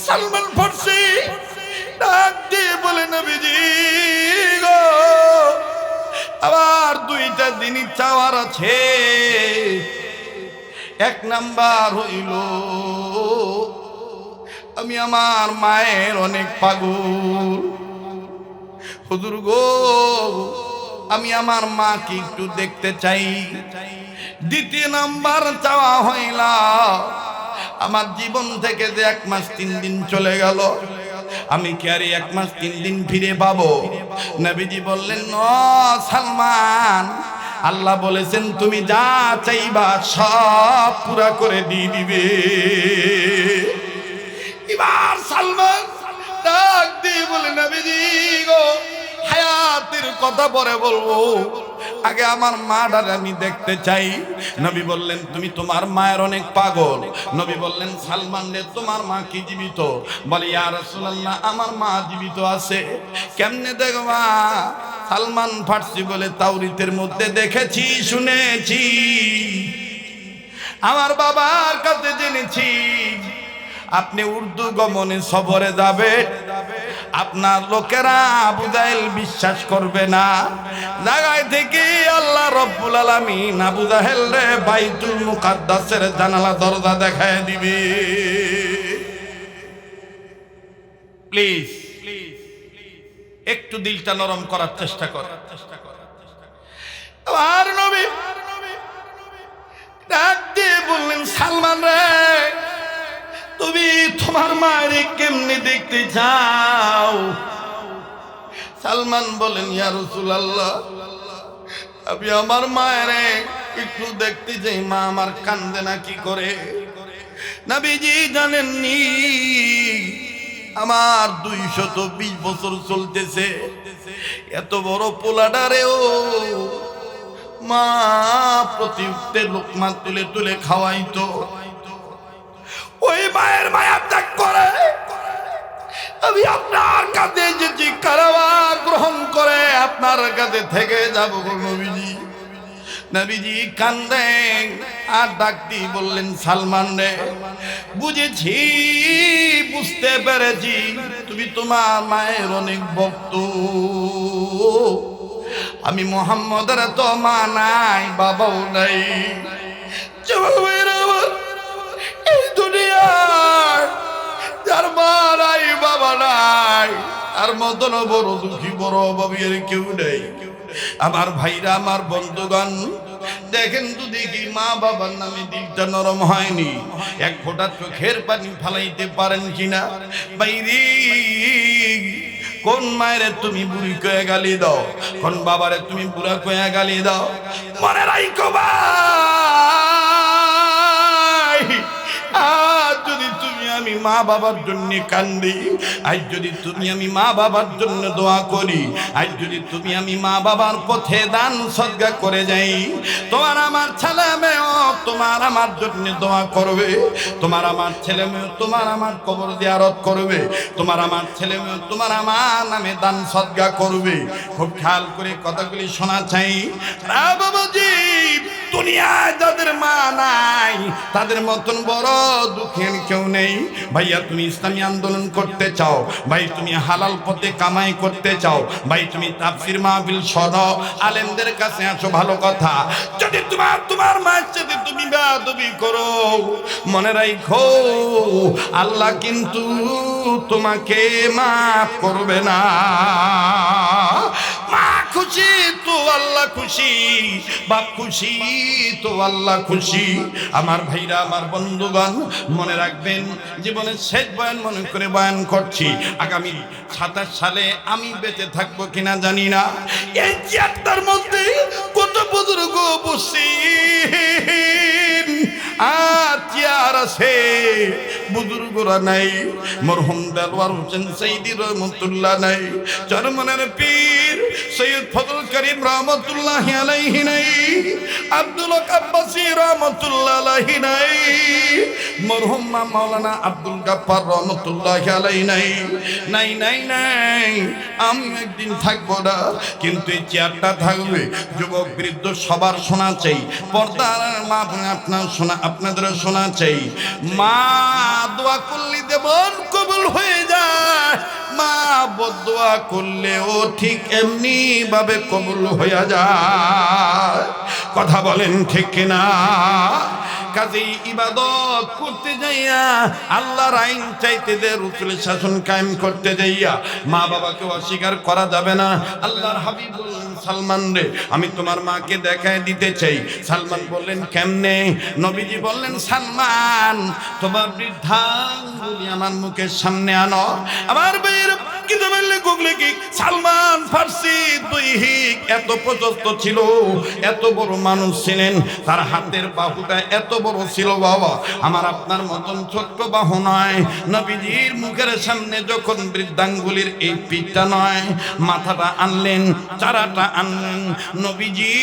সালমান ফার্সি ডাক দিয়ে বলে নবীজি গো, আবার দুইটা দিনই চাওয়ার আছে। এক নাম্বার হইল আমি আমার মায়ের অনেক পাগল, হুজুর গো আমি আমার মাকে একটু দেখতে চাই। দ্বিতীয় নাম্বার চাওয়া হইল আমার জীবন থেকে যে 1 মাস 3 দিন চলে গেল আমি কি আর 1 মাস 3 দিন ফিরে পাবো? নবীজি বললেন ন সালমান, আল্লাহ বলেছেন তুমি যা চাইবা সব পুরা করে দিয়ে দিবে। এবার সালমান ডাক দিয়ে বলে নবীজি গো, হায়াতের কথা পরে বলবো, আগে আমার মাটার আমি দেখতে চাই। নবী বললেন তুমি তোমার মায়ের অনেক পাগল। নবী বললেন সালমান রে তোমার মা কি জীবিত? বলে ইয়া রাসূলুল্লাহ আমার মা জীবিত আছে। কেমনে দেখবা? সালমান ফার্সি বলে তাওরীতের মধ্যে দেখেছি, শুনেছি, আমার বাবার কাছে জেনেছি আপনি উর্দু গমনে সফরে যাবে, আপনার লোকেরা আবু জাহেল বিশ্বাস করবে না। জায়গায় থেকে আল্লাহ রব্বুল আলামিন আবু জাহেল রে বাইতুল মুকাদ্দাসের জানালা দরজা দেখায় দিবে। প্লিজ একটু দিলটা নরম করার চেষ্টা কর। আর নবী ডাক দিয়ে বললেন সালমান রে তুমি তোমার মায়ের কেমনে দেখতে চাও? সালমান বলেন ইয়া রাসূলুল্লাহ আমি আমার মায়ের একটু দেখতে চাই, মা আমার কান্দে না কি করে? নবীজি জানেননি আমার 220 বছর চলতেছে, এত বড় পোলাডারেও মা প্রতি উক্তে লোকমা তুলে তুলে খাওয়াইতো। ওই মায়ের মায়া ত্যাগ করে আমি আপনার কাছে যদি কারাবার গ্রহণ করে আপনার কাছে থেকে যাব নবীজি। নবীজি কান্দেন আর ডাক দিয়ে বললেন সালমান রে বুঝেছি, বুঝতে পেরেছি তুমি তোমার মায়ের অনেক ভক্ত। আমি মুহাম্মদের তো মা নাই বাবাও নাই, এই দুনিয়ার যার মা নাই বাবা নাই আর মতন বড় দুঃখী বড় অভাবী আর কেউ নেই। আমার ভাইরা, আমার বন্ধুগণ দেখেন তো দেখি মা বাবার নামে দিলটা নরম হয়নি? এক ফোঁটা চোখের পানি ফালাইতে পারেন কিনা? বাইরে কোন মায়েরে তুমি বুড়ি কয়ে গালি দাও, কোন বাবারে তুমি বুড়া কয়ে গালি দাও? মনে রাখো ভাই, আজ যদি তুমি আমি মা বাবার জন্য কান্দি, আজ যদি তুমি আমি মা বাবার জন্য দোয়া করি, আজ যদি তুমি আমি মা বাবার পথে দান সদকা করে যাই, তোমার আমার ছেলে মেয়েও তোমার আমার জন্য দোয়া করবে, তোমার আমার ছেলে মেয়ে তোমার আমার কবর জিয়ারত করবে, তোমার আমার ছেলে মেয়ে তোমার আমার নামে দান সদকা করবে। খুব খেয়াল করে কথাগুলি শোনা চাই। বাবাজি, দুনিয়ায় যাদের মা নাই তাদের মতন বড় দুঃখের কেউ নেই। ভাইয়া তুমি ইসলামী আন্দোলন করতে চাও, ভাই তুমি হালাল পথে কামাই করতে চাও, ভাই তুমি তাফসীর মাহফিল শোনো, আলেমদের কাছে আসো, ভালো কথা। যদি তোমার মায়ের সাথে তুমি বেয়াদবি করো, মনে রাখো আল্লাহ কিন্তু তোমাকে মাফ করবে না। মা খুশি তো আল্লাহ খুশি, বাপ খুশি তো আল্লাহ খুশি। আমার ভাইরা, আমার বন্ধুগণ মনে রাখবেন, জীবনের শেষ বয়ান মনে করে বয়ান করছি। আগামী 27 সালে আমি বেঁচে থাকবো কিনা জানি না। এই চেয়ারটার মধ্যে কত বুজুর্গ বসি আর চেয়ার আছে, বুজুর্গরা নাই, মরহুম দেলোয়ার হোসেন সাইদি রহমতুল্লাহ নাই, জার্মানের পীর সৈয়দ ফজল করিম রহমতুল্লাহি আলাইহি নাই, আব্দুল হক আব্বাসী রহমতুল্লাহ আলাইহি নাই, মরহুম মাওলানা আব্দুল গাফফার রহমতুল্লাহি আলাইহি নাই, নাই নাই নাই। আমি একদিন থাকবো না, কিন্তু এই চেয়ারটা থাকবে। যুবক বৃদ্ধ সবার শোনা চাই, পর্দার মা আপনার শোনা, আপনাদের শোনা চাই। মা দোয়া করলে দেবন কবুল হয়ে যায়, মা বদদোয়া করলেও ঠিক এমনি ভাবে কবুল হয়ে যায়। কথা বলেন ঠিক কিনা? কাজেই ইবাদত করতে যাইয়া, আল্লাহর আইন চাইতে দে, রাসূলের শাসন কায়েম করতে যাইয়া মা বাবাকে অস্বীকার করা যাবে না। আল্লাহর হাবিব বললেন, সালমান রে আমি তোমার মাকে দেখায় দিতে চাই। সালমান বললেন, কেমনে? নবীজি বললেন, সালমান তোমার বৃদ্ধাঙ্গুলি আমার মুখের সামনে আনো। আমার বীর কিতাবের লেখক লেখিক সালমান ফার্সি দৈহিক এত প্রশস্ত ছিল, এত বড় মানুষ ছিলেন, তার হাতের বাহুটা এত বড় ছিল বাবা, আমার আপনার মতন ছোট্ট বাহু নয়। নবীজির মুখের সামনে যখন বৃদ্ধাঙ্গুলির এই পিঠটা নয়, মাথাটা আনলেন, চারাটা আনলেন, নবীজি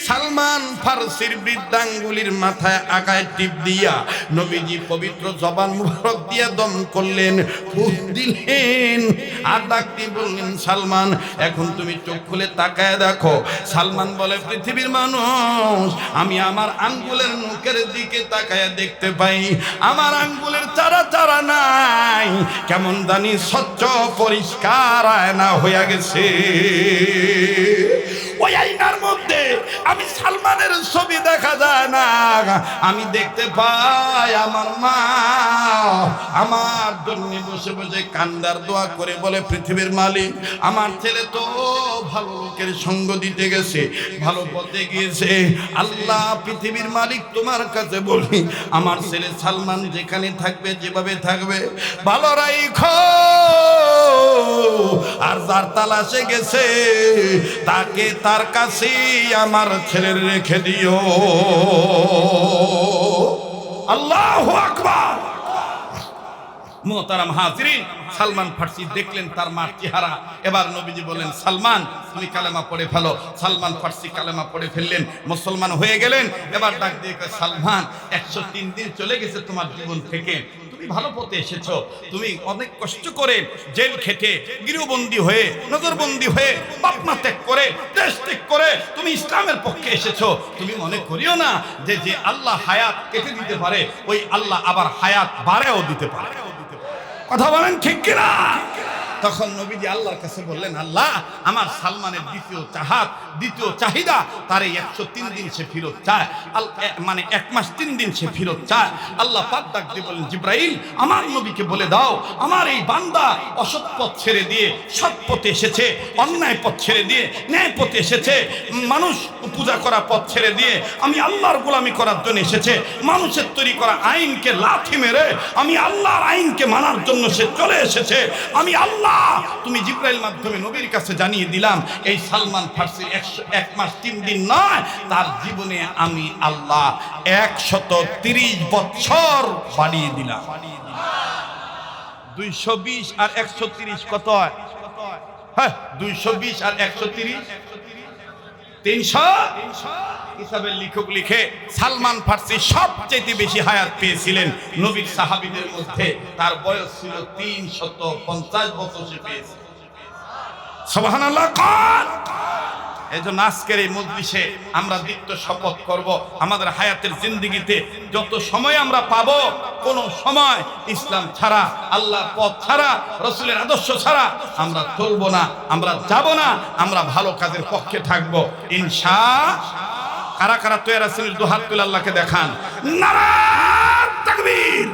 সালমান ফার্সির বৃদ্ধাঙ্গুলির মাথায় আগায় টিপ দিয়া নবীজি পবিত্র জবান মুবারক দিয়া দম করলেন, ফুঁক দিলেন, আর ডাক দিয়ে বললেন, সালমান এখন তুমি চোখ খুলে তাকায় দেখো। সালমান বলে, পৃথিবীর মানুষ, আমি আমার আঙ্গুলের মুখের দিকে তাকায় দেখতে পাই আমার আঙ্গুলের চারা চারা নাই, কেমন জানি স্বচ্ছ পরিষ্কার আয়না হইয়া গেছে। ওই আয়নার মধ্যে আমি সালমানের ছবি দেখা যায় না, আমি দেখতে পাই আমার মা আমার জন্য বসে বসে কান্দার দোয়া করে বলে, পৃথিবীর মালিক আমার ছেলে তো ভালো লোকের সঙ্গ দিতে গেছে, ভালো পথে গিয়েছে। আল্লাহ পৃথিবীর মালিক তোমার কাছে বলি, আমার ছেলে সালমান যেখানে থাকবে, যেভাবে থাকবে, ভালো রাইখো, আর যার তালাশে গেছে তাকে তার কাছেই আমার ছেলের রেখে দিও। আল্লাহু আকবার। মোহতারাম হাজিরিন, সালমান ফার্সি দেখলেন তার মার চেহারা। এবার নবীজি বলেন, সালমান তুমি কালেমা পড়ে ফেলো। সালমান ফার্সি কালেমা পড়ে ফেললেন, মুসলমান হয়ে গেলেন। এবার ডাক দিয়ে কয়, সালমান 103 দিন চলে গেছে তোমার জীবন থেকে, তুমি ভালো পথে এসেছো, তুমি অনেক কষ্ট করে জেল খেটে গৃহবন্দী হয়ে, নজরবন্দী হয়ে, বাপ মা ত্যাগ করে, দেশ ত্যাগ করে তুমি ইসলামের পক্ষে এসেছো। তুমি মনে করিও না যে যে আল্লাহ হায়াত কেটে দিতে পারে, ওই আল্লাহ আবার হায়াত বাড়াও দিতে পারে। কথা বলেন ঠিক কিনা? তখন নবীজি আল্লাহর কাছে বললেন, আল্লাহ আমার সালমানের দ্বিতীয় চাহিদা, তার এই 103 দিন সে ফেরত চায়, মানে 1 মাস 3 দিন সে ফেরত চায়। আল্লাহ পাক ডাক দিয়ে বলেন, জিব্রাইল আমার নবীকে বলে দাও, আমার এই বান্দা অসৎ পথ ছেড়ে দিয়ে সৎ পথে এসেছে, অন্যায় পথ ছেড়ে দিয়ে ন্যায় পথে এসেছে, মানুষ পূজা করা পথ ছেড়ে দিয়ে আমি আল্লাহর গোলামি করার জন্য এসেছে, মানুষের তৈরি করা আইনকে লাথি মেরে আমি আল্লাহর আইনকে মানার জন্য সে চলে এসেছে। আমি আল্লাহ, তুমি জিব্রাইল মাধ্যমে নবীর কাছে জানিয়ে দিলাম, এই সালমান ফার্সির 1 মাস 3 দিন নয়, তার জীবনে আমি আল্লাহ 130 বছর বাড়িয়ে দিলাম। 220 আর 130 কত হয়? হ্যাঁ, 220 আর 130 300। হিসাবের লেখক লিখে, সালমান ফার্সি সবচেয়ে বেশি হায়াত পেয়েছিলেন নবীর সাহাবীদের মধ্যে, তার বয়স ছিল 350 বছর সে পেয়েছে। সুবহানাল্লাহ। এজন্য আজকের এই মজলিসে আমরা দীপ্ত শপথ করব, আমাদের হায়াতের জিন্দেগিতে যত সময় আমরা পাবো, কোন সময় ইসলাম ছাড়া, আল্লাহর পথ ছাড়া, রাসূলের আদর্শ ছাড়া আমরা চলবো না, আমরা যাব না, আমরা ভালো কাজের পক্ষে থাকবো ইনশাআল্লাহ। কারা কারা তৈরি আছেন? দুহাত তুলে আল্লাহকে দেখান। নারায়ে তাকবীর।